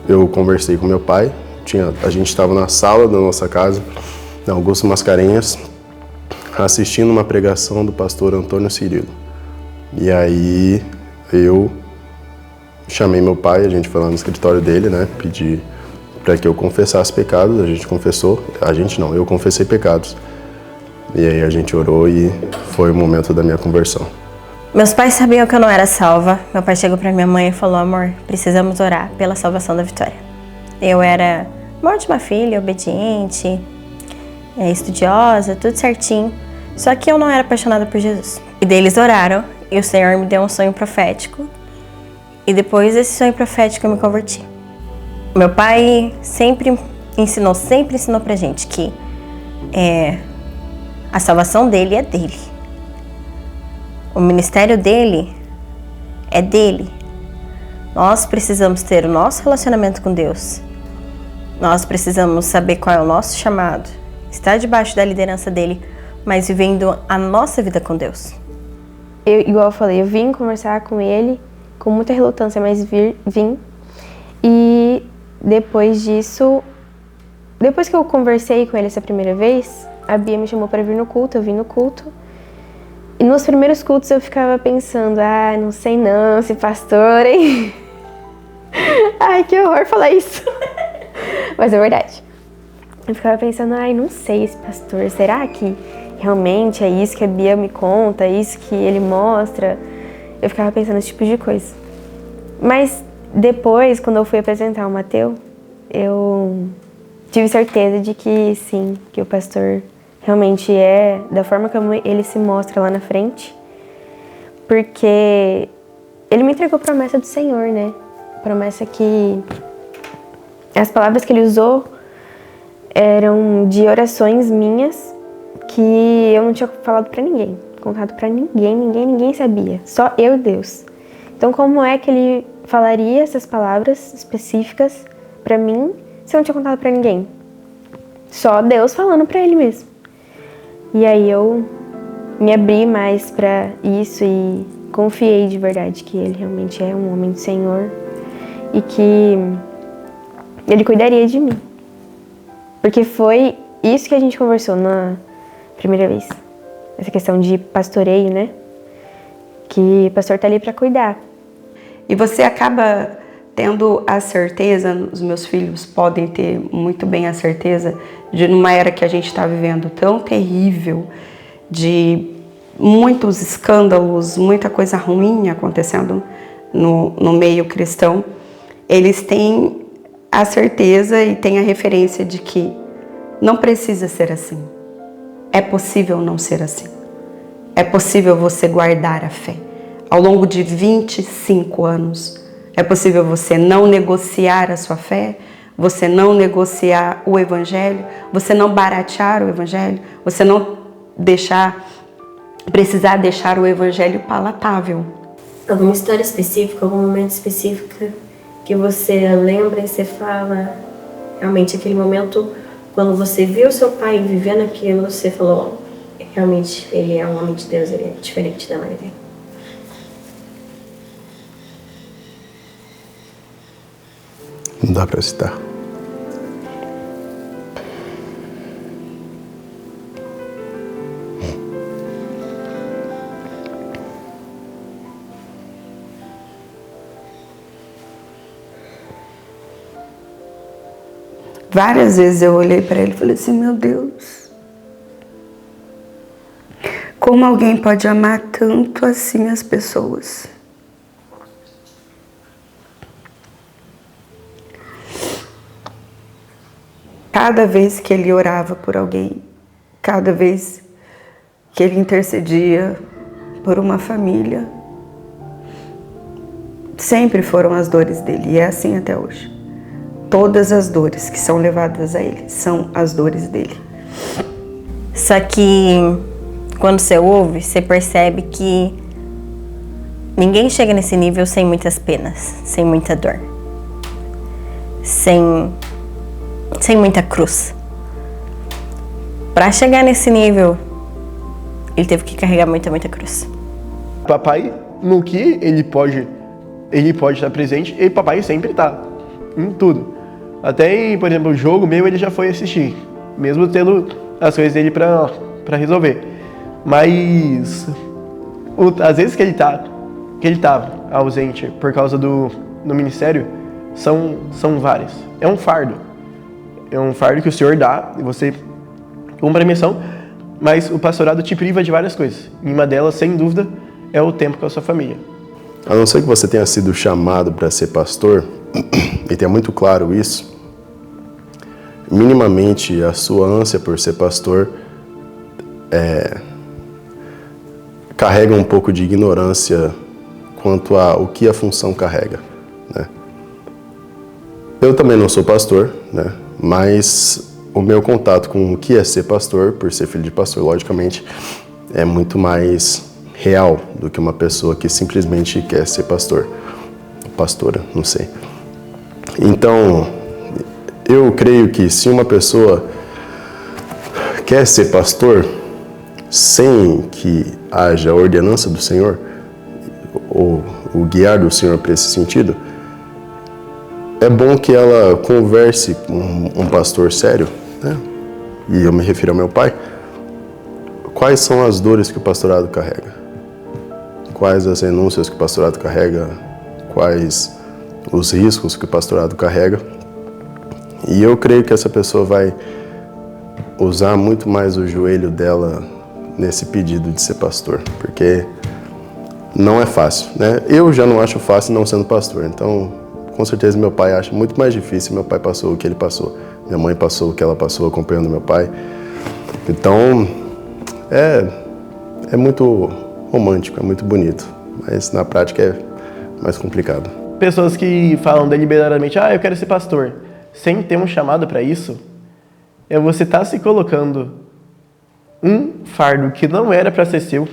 eu conversei com meu pai. A gente estava na sala da nossa casa, na Augusto Mascarenhas, assistindo uma pregação do pastor Antônio Cirilo. E aí eu chamei meu pai, a gente foi lá no escritório dele, né? Pedi para que eu confessasse pecados, a gente confessou, eu confessei pecados. E aí a gente orou e foi o momento da minha conversão. Meus pais sabiam que eu não era salva. Meu pai chegou para minha mãe e falou: amor, precisamos orar pela salvação da Vitória. Eu era uma ótima filha, obediente, estudiosa, tudo certinho. Só que eu não era apaixonada por Jesus. E daí eles oraram e o Senhor me deu um sonho profético. E depois desse sonho profético eu me converti. Meu pai sempre ensinou pra gente que a salvação dele é dele. O ministério dele é dele. Nós precisamos ter o nosso relacionamento com Deus. Nós precisamos saber qual é o nosso chamado, estar debaixo da liderança dele, mas vivendo a nossa vida com Deus. Igual eu falei, eu vim conversar com ele com muita relutância, mas vim. E depois disso, depois que eu conversei com ele essa primeira vez, a Bia me chamou para vir no culto, eu vim no culto. E nos primeiros cultos eu ficava pensando, não sei não, esse pastor, hein? Ai, que horror falar isso. Mas é verdade. Eu ficava pensando, não sei esse pastor, será que realmente é isso que a Bia me conta, é isso que ele mostra? Eu ficava pensando esse tipo de coisa. Mas depois, quando eu fui apresentar o Mateus, eu tive certeza de que sim, que o pastor realmente é da forma como ele se mostra lá na frente, porque ele me entregou a promessa do Senhor, né? Promessa que as palavras que ele usou eram de orações minhas que eu não tinha falado pra ninguém, contado pra ninguém sabia, só eu e Deus. Então como é que ele falaria essas palavras específicas pra mim se eu não tinha contado pra ninguém. Só Deus falando pra ele mesmo. E aí eu me abri mais pra isso e confiei de verdade que ele realmente é um homem do Senhor e que ele cuidaria de mim. Porque foi isso que a gente conversou na primeira vez. Essa questão de pastoreio, né? Que o pastor tá ali pra cuidar. E você acaba tendo a certeza, os meus filhos podem ter muito bem a certeza, de numa era que a gente está vivendo tão terrível, de muitos escândalos, muita coisa ruim acontecendo no meio cristão, eles têm a certeza e têm a referência de que não precisa ser assim. É possível não ser assim. É possível você guardar a fé. Ao longo de 25 anos, é possível você não negociar a sua fé, você não negociar o Evangelho, você não baratear o Evangelho, você não precisar deixar o Evangelho palatável. Alguma história específica, algum momento específico que você lembra e você fala, realmente aquele momento, quando você viu seu pai vivendo aquilo, você falou, realmente ele é um homem de Deus, ele é diferente da maioria. Não dá para citar. Várias vezes eu olhei para ele e falei assim, meu Deus, como alguém pode amar tanto assim as pessoas? Cada vez que ele orava por alguém, cada vez que ele intercedia por uma família, sempre foram as dores dele, e é assim até hoje. Todas as dores que são levadas a ele são as dores dele. Só que quando você ouve, você percebe que ninguém chega nesse nível sem muitas penas, sem muita dor, sem muita cruz. Para chegar nesse nível, ele teve que carregar muita cruz. Papai, no que ele pode estar presente, e papai sempre está em tudo. Até em, por exemplo, o jogo meu ele já foi assistir, mesmo tendo as coisas dele para resolver. Mas as vezes que ele estava ausente por causa do ministério são várias. É um fardo que o Senhor dá e você cumpre a missão, mas o pastorado te priva de várias coisas. E uma delas, sem dúvida, é o tempo com a sua família. A não ser que você tenha sido chamado para ser pastor, e tenha muito claro isso, minimamente a sua ânsia por ser pastor carrega um pouco de ignorância quanto ao que a função carrega, né? Eu também não sou pastor, né? Mas o meu contato com o que é ser pastor, por ser filho de pastor, logicamente, é muito mais real do que uma pessoa que simplesmente quer ser pastor. Pastora, não sei. Então, eu creio que se uma pessoa quer ser pastor sem que haja a ordenança do Senhor, ou o guiar do Senhor para esse sentido, é bom que ela converse com um pastor sério, né? E eu me refiro ao meu pai. Quais são as dores que o pastorado carrega? Quais as renúncias que o pastorado carrega? Quais os riscos que o pastorado carrega? E eu creio que essa pessoa vai usar muito mais o joelho dela nesse pedido de ser pastor, porque não é fácil, né? Eu já não acho fácil não sendo pastor, então com certeza meu pai acha muito mais difícil. Meu pai passou o que ele passou, minha mãe passou o que ela passou acompanhando meu pai. Então é muito romântico, é muito bonito, mas na prática é mais complicado. Pessoas que falam deliberadamente, eu quero ser pastor, sem ter um chamado para isso, você está se colocando um fardo que não era para ser seu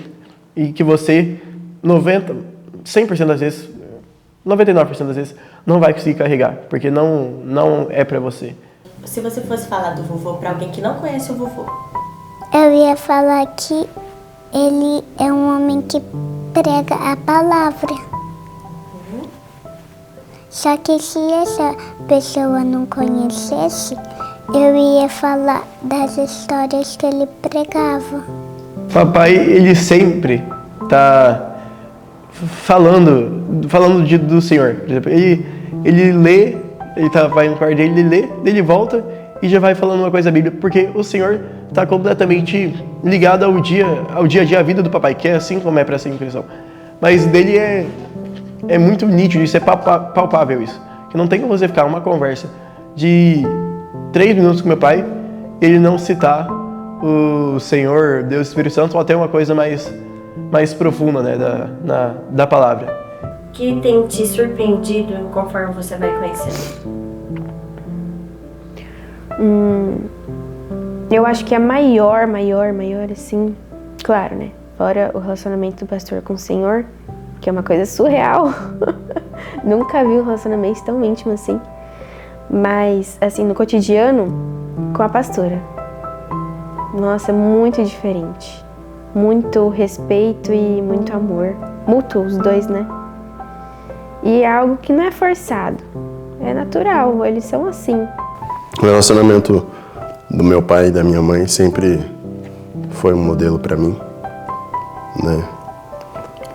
e que você, 100% das vezes, 99% das vezes, não vai conseguir carregar, porque não é para você. Se você fosse falar do vovô para alguém que não conhece o vovô? Eu ia falar que ele é um homem que prega a palavra. Só que se essa pessoa não conhecesse, eu ia falar das histórias que ele pregava. Papai, ele sempre tá falando do Senhor. Por exemplo, ele lê, vai no quarto dele, ele lê, ele volta e já vai falando uma coisa da Bíblia, porque o Senhor está completamente ligado ao dia a dia, a vida do papai, que é assim como é para essa impressão. Mas dele é muito nítido, isso é palpável isso. Que não tem como você ficar uma conversa de 3 minutos com meu pai, ele não citar o Senhor, Deus e Espírito Santo, ou até uma coisa mais profunda, né, da palavra. Que tem te surpreendido conforme você vai conhecendo? Eu acho que a maior, assim, claro, né? Fora o relacionamento do pastor com o Senhor, que é uma coisa surreal. Nunca vi um relacionamento tão íntimo assim. Mas, assim, no cotidiano, com a pastora. Nossa, muito diferente. Muito respeito e muito amor. Mútuo, os dois, né? E é algo que não é forçado. É natural, eles são assim. O relacionamento do meu pai e da minha mãe sempre foi um modelo para mim, né?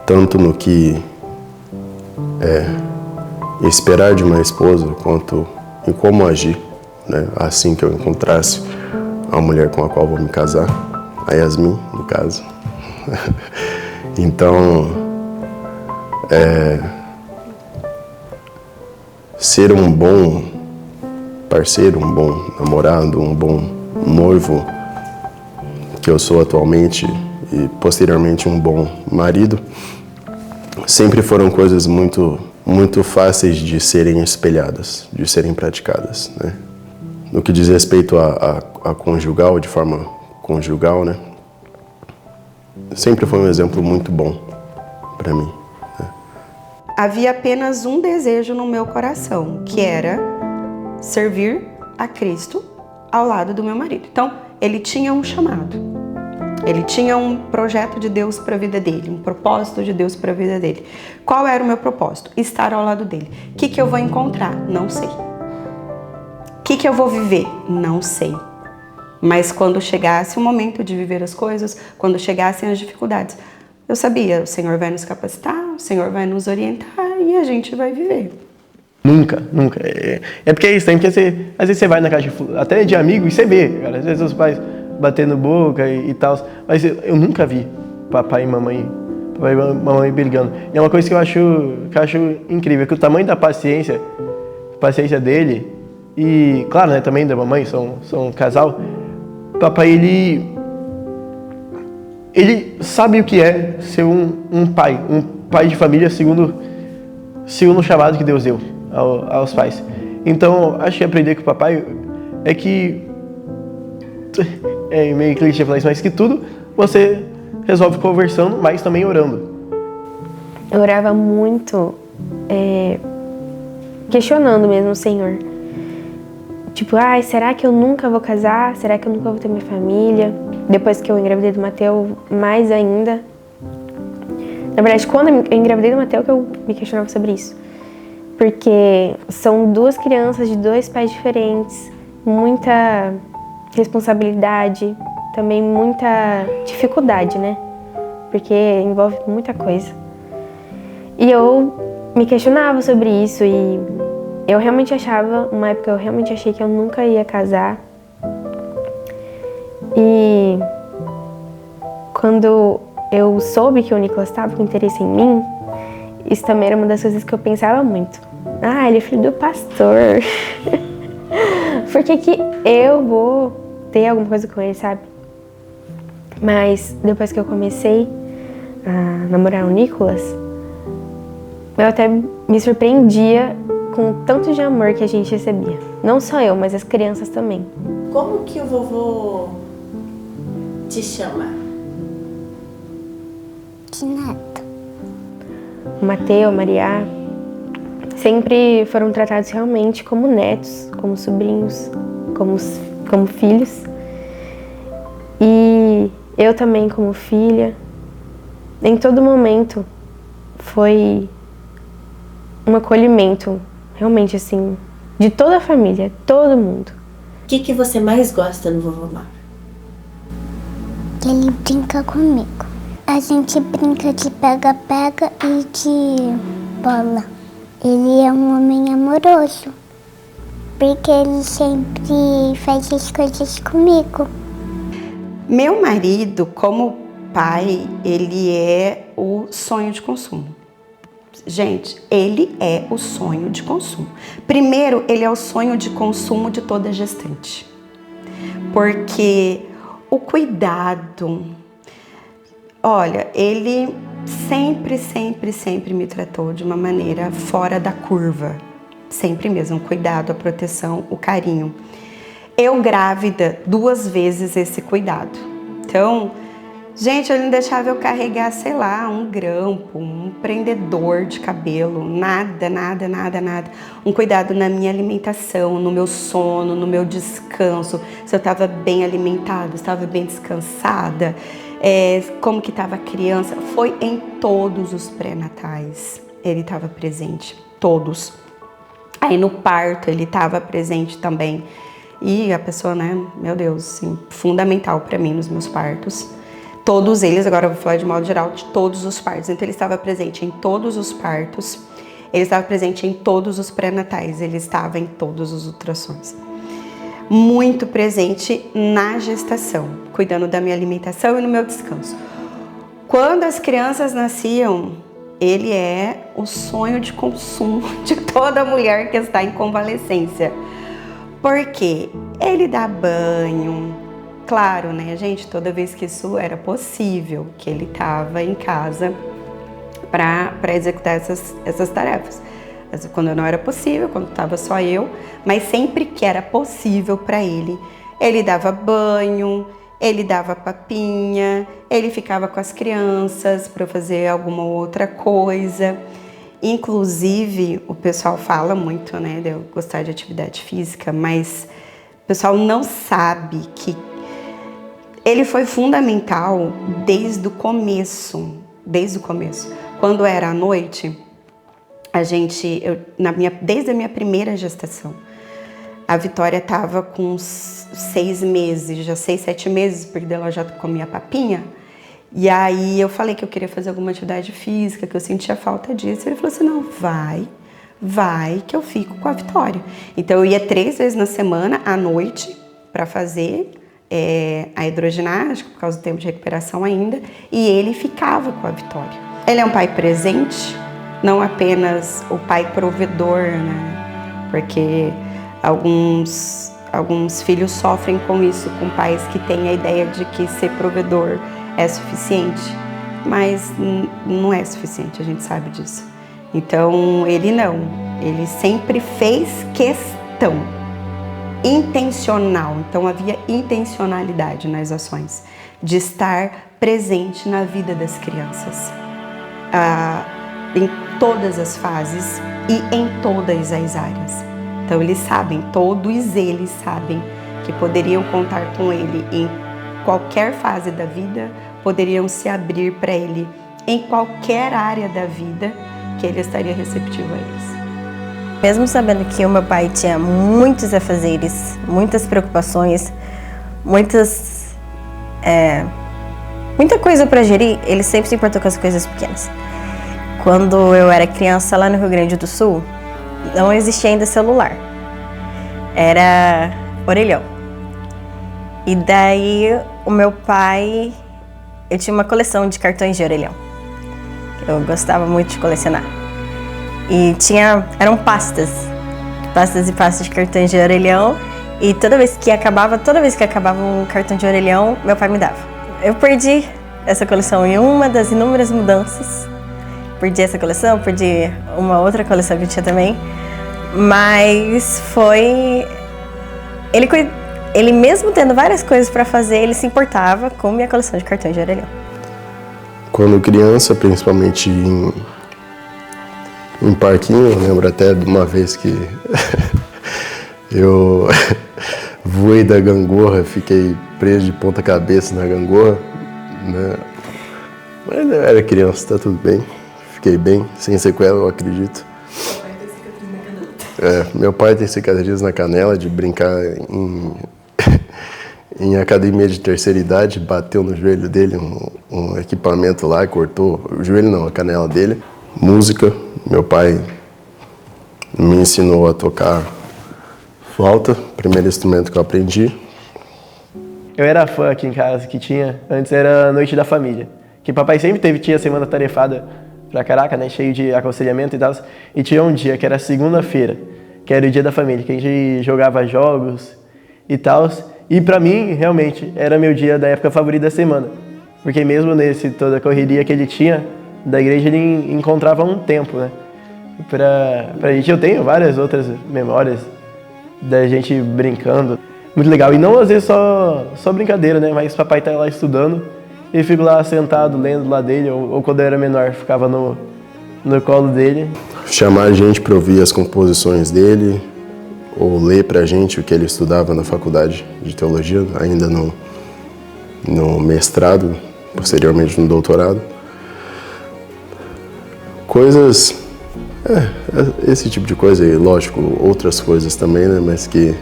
Tanto no que esperar de uma esposa, quanto em como agir, né? Assim que eu encontrasse a mulher com a qual vou me casar, a Yasmin, no caso. Então, ser um bom parceiro, um bom namorado, um bom noivo, que eu sou atualmente, e posteriormente um bom marido, sempre foram coisas muito fáceis de serem espelhadas, de serem praticadas, né? No que diz respeito a conjugal, de forma conjugal, né? Sempre foi um exemplo muito bom para mim, né? Havia apenas um desejo no meu coração, que era servir a Cristo ao lado do meu marido. Então, ele tinha um chamado. Ele tinha um projeto de Deus para a vida dele, um propósito de Deus para a vida dele. Qual era o meu propósito? Estar ao lado dele. O que eu vou encontrar? Não sei. O que eu vou viver? Não sei. Mas quando chegasse o momento de viver as coisas, quando chegassem as dificuldades, eu sabia, o Senhor vai nos capacitar, o Senhor vai nos orientar e a gente vai viver. Nunca. É porque é isso, tem que às vezes você vai na casa até de amigo e você vê, cara, às vezes os pais batendo boca e tal, mas eu nunca vi papai e mamãe brigando. E é uma coisa que eu acho incrível, que o tamanho da paciência dele, e claro, né, também da mamãe, são um casal, papai, ele sabe o que é ser um pai de família segundo o chamado que Deus deu aos pais. Então, acho que aprender com o papai é que, é meio clichê falar isso, mas que tudo você resolve conversando, mas também orando. Eu orava muito, questionando mesmo o Senhor. Tipo, será que eu nunca vou casar? Será que eu nunca vou ter minha família? Depois que eu engravidei do Mateus, mais ainda. Na verdade, quando eu engravidei do Mateus, que eu me questionava sobre isso. Porque são 2 crianças de 2 pais diferentes, muita responsabilidade, também muita dificuldade, né? Porque envolve muita coisa. E eu me questionava sobre isso e eu realmente achava, uma época eu realmente achei que eu nunca ia casar. E quando eu soube que o Nicolas estava com interesse em mim, isso também era uma das coisas que eu pensava muito. Ele é filho do pastor. Por que eu vou ter alguma coisa com ele, sabe? Mas depois que eu comecei a namorar o Nicolas, eu até me surpreendia com o tanto de amor que a gente recebia. Não só eu, mas as crianças também. Como que o vovô te chama? De neto. O Mateus, Maria, sempre foram tratados realmente como netos, como sobrinhos, como filhos. E eu também como filha. Em todo momento foi um acolhimento, realmente assim, de toda a família, todo mundo. O que você mais gosta no vovô Mauro? Ele brinca comigo. A gente brinca de pega-pega e de bola. Ele é um homem amoroso, porque ele sempre faz as coisas comigo. Meu marido, como pai, ele é o sonho de consumo. Gente, ele é o sonho de consumo. Primeiro, ele é o sonho de consumo de toda gestante. Porque o cuidado... Olha, ele sempre me tratou de uma maneira fora da curva. Sempre mesmo, o cuidado, a proteção, o carinho. Eu grávida, 2 vezes esse cuidado. Então, gente, ele não deixava eu carregar, sei lá, um grampo, um prendedor de cabelo, nada. Um cuidado na minha alimentação, no meu sono, no meu descanso, se eu estava bem alimentada, se estava bem descansada, como que estava a criança. Foi em todos os pré-natais, ele estava presente, todos. Aí no parto ele estava presente também. E a pessoa, né, meu Deus, assim, fundamental para mim nos meus partos. Todos eles, agora eu vou falar de modo geral, de todos os partos. Então ele estava presente em todos os partos, ele estava presente em todos os pré-natais, ele estava em todos os ultrassons. Muito presente na gestação, cuidando da minha alimentação e no meu descanso. Quando as crianças nasciam, ele é o sonho de consumo de toda mulher que está em convalescência. Porque ele dá banho, claro, né, gente, toda vez que isso era possível, que ele estava em casa para executar essas tarefas. Quando não era possível, quando estava só eu, mas sempre que era possível para ele dava banho, ele dava papinha, ele ficava com as crianças para fazer alguma outra coisa. Inclusive, o pessoal fala muito, né, de eu gostar de atividade física, mas o pessoal não sabe que ele foi fundamental desde o começo. Quando era à noite, desde a minha primeira gestação, a Vitória estava com 6 meses, já 6, 7 meses, porque ela já comia papinha. E aí eu falei que eu queria fazer alguma atividade física, que eu sentia falta disso. Ele falou assim, não, vai que eu fico com a Vitória. Então eu ia 3 vezes na semana, à noite, para fazer a hidroginástica, por causa do tempo de recuperação ainda, e ele ficava com a Vitória. Ele é um pai presente, não apenas o pai provedor, né? Porque alguns filhos sofrem com isso, com pais que têm a ideia de que ser provedor é suficiente, mas não é suficiente, a gente sabe disso. Então, ele sempre fez questão, intencional, então havia intencionalidade nas ações, de estar presente na vida das crianças, em todas as fases e em todas as áreas. Então, todos eles sabem que poderiam contar com ele em qualquer fase da vida, poderiam se abrir para ele em qualquer área da vida, que ele estaria receptivo a eles. Mesmo sabendo que o meu pai tinha muitos afazeres, muitas preocupações, muita coisa para gerir, ele sempre se importou com as coisas pequenas. Quando eu era criança lá no Rio Grande do Sul, não existia ainda celular, era orelhão. E daí o meu pai, eu tinha uma coleção de cartões de orelhão. Eu gostava muito de colecionar. E eram pastas e pastas de cartões de orelhão. E toda vez que acabava um cartão de orelhão, meu pai me dava. Eu perdi essa coleção em uma das inúmeras mudanças. Perdi essa coleção, perdi uma outra coleção que eu tinha também. Mas foi... Ele mesmo tendo várias coisas para fazer, ele se importava com minha coleção de cartões de orelhão. Quando criança, principalmente em em parquinho. Eu lembro até de uma vez que eu voei da gangorra, fiquei preso de ponta cabeça na gangorra, né? Mas eu era criança, tá tudo bem. Fiquei bem, sem sequela, eu acredito. Meu pai tem cicatriz na canela de brincar em academia de terceira idade, bateu no joelho dele um equipamento lá, cortou o joelho não, a canela dele. Música, meu pai me ensinou a tocar flauta, primeiro instrumento que eu aprendi. Eu era fã aqui em casa que tinha, antes era a Noite da Família, que papai sempre tinha semana tarefada pra caraca, né, cheio de aconselhamento e tal, e tinha um dia que era segunda-feira, que era o dia da família, que a gente jogava jogos e tal, e pra mim, realmente, era meu dia da época favorita da semana, porque mesmo nesse toda a correria que ele tinha da igreja, ele encontrava um tempo, né, pra gente. Eu tenho várias outras memórias da gente brincando, muito legal, e não às vezes só brincadeira, né, mas papai tá lá estudando, e fico lá sentado, lendo lá dele, ou quando eu era menor, ficava no colo dele. Chamar a gente para ouvir as composições dele, ou ler pra gente o que ele estudava na faculdade de teologia, ainda no mestrado, posteriormente no doutorado. Coisas, esse tipo de coisa, e lógico, outras coisas também, né, mas que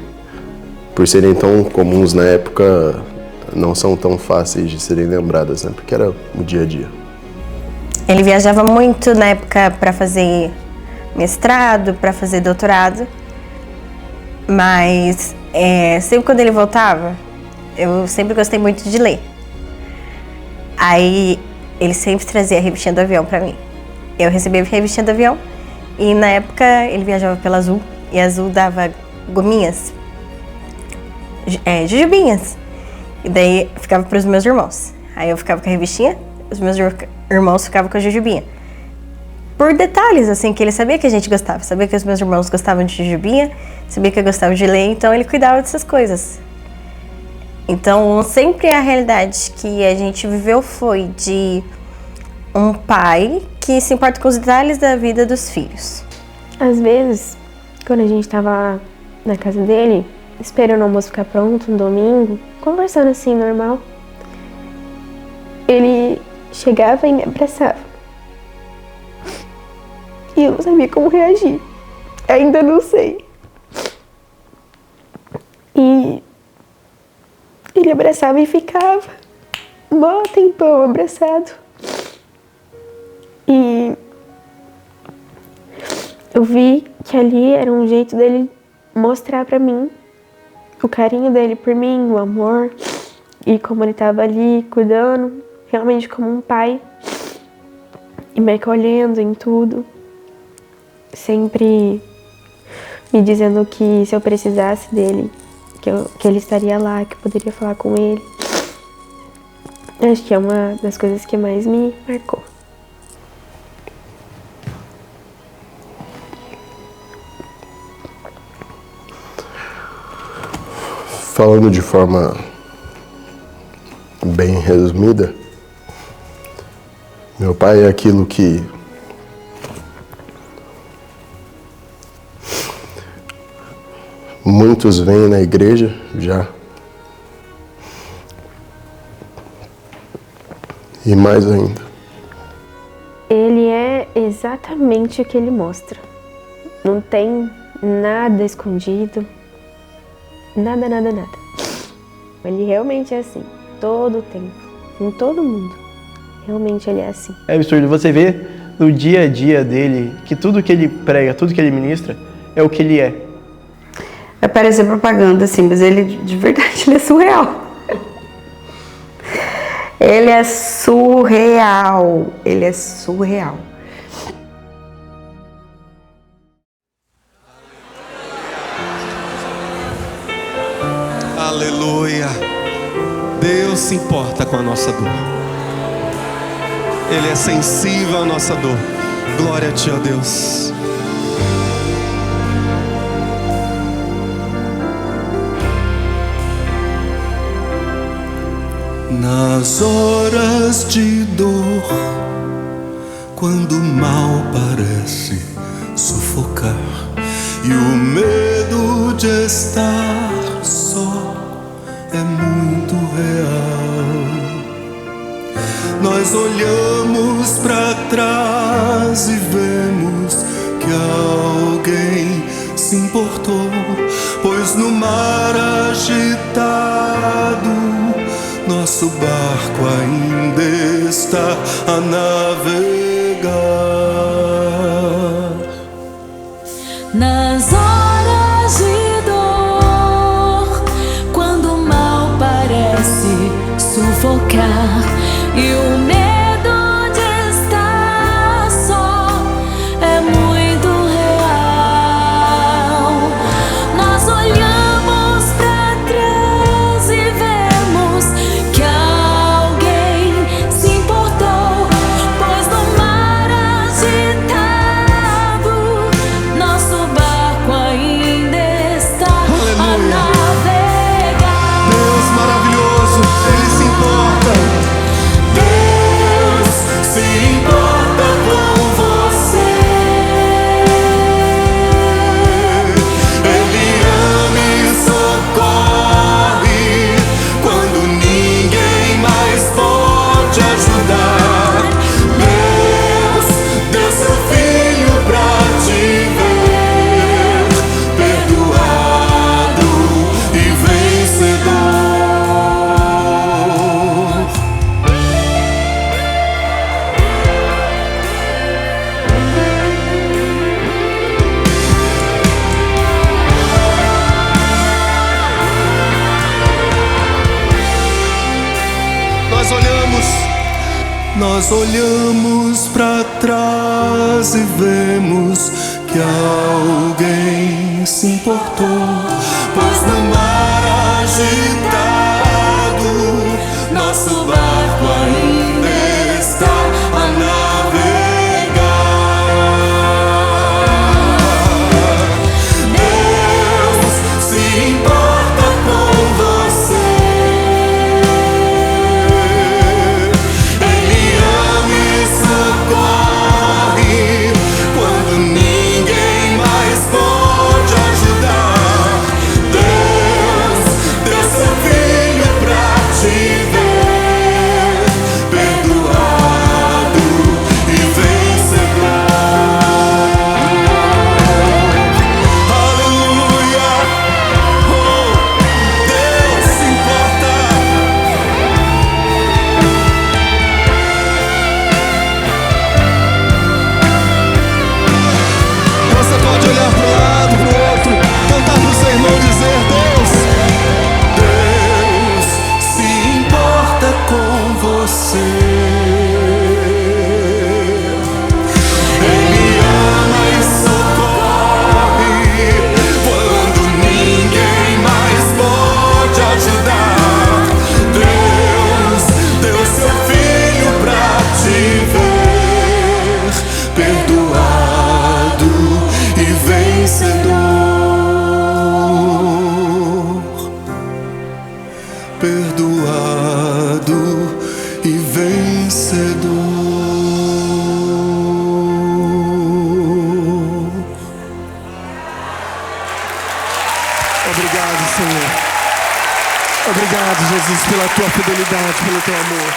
por serem tão comuns na época, não são tão fáceis de serem lembradas, né? Porque era o dia a dia. Ele viajava muito na época para fazer mestrado, para fazer doutorado, mas sempre quando ele voltava, eu sempre gostei muito de ler. Aí ele sempre trazia a revistinha do avião para mim. Eu recebia a revistinha do avião e na época ele viajava pela Azul e a Azul dava gominhas, jujubinhas. E daí ficava para os meus irmãos. Aí eu ficava com a revistinha, os meus irmãos ficavam com a jujubinha. Por detalhes, assim, que ele sabia que a gente gostava. Sabia que os meus irmãos gostavam de jujubinha, sabia que eu gostava de ler, então ele cuidava dessas coisas. Então, sempre a realidade que a gente viveu foi de um pai que se importa com os detalhes da vida dos filhos. Às vezes, quando a gente tava na casa dele, esperando o almoço ficar pronto, um domingo, conversando assim, normal, ele chegava e me abraçava. E eu não sabia como reagir. Ainda não sei. E ele abraçava e ficava mó tempão abraçado. E eu vi que ali era um jeito dele mostrar pra mim o carinho dele por mim, o amor, e como ele estava ali cuidando, realmente como um pai, e me acolhendo em tudo, sempre me dizendo que se eu precisasse dele, que ele estaria lá, que eu poderia falar com ele. Acho que é uma das coisas que mais me marcou. Falando de forma bem resumida, meu pai é aquilo que muitos veem na igreja já, e mais ainda. Ele é exatamente o que ele mostra. Não tem nada escondido. Nada, nada, nada. Ele realmente é assim, todo o tempo, em todo mundo. Realmente ele é assim. É absurdo você ver no dia a dia dele que tudo que ele prega, tudo que ele ministra é o que ele é. Vai parecer propaganda, assim, mas ele, de verdade, ele é surreal. Ele é surreal. Ele é surreal. Aleluia. Deus se importa com a nossa dor. Ele é sensível à nossa dor. Glória a Ti, ó Deus. Nas horas de dor, quando o mal parece sufocar, e o medo de estar só é muito real. Nós olhamos para trás e vemos que alguém se importou, pois no mar agitado nosso barco ainda está a navegar. Nas horas de dor, quando o mal parece sufocar e o medo de estar só é muito real, nós olhamos pra trás e vemos que alguém se importou, pois no mar agitado nosso barco ainda está a navegar. Deus maravilhoso, Ele se importa. Deus se importa com você. Ele ama e socorre quando ninguém mais pode ajudar. Deus deu seu filho pra te ver perdoado e vencedor. Nós olhamos para trás e vemos que alguém se importou, pois no mar agitado nosso barco ainda está a navegar. Deus se importa com você. Ele ama e socorre quando ninguém mais pode ajudar. Deus deu seu filho pra te ver perdoado e vencedor. Aleluia! Oh, Deus se importa. Você pode olhar para um lado, para o outro, contar para o seu irmão, dizer: Deus se importa com você. Ele ama e socorre quando ninguém mais pode ajudar. Deus deu seu filho pra te ver perdoado e vencedor. Perdoado e vencedor. Obrigado, Senhor. Obrigado, Jesus, pela tua fidelidade, pelo teu amor.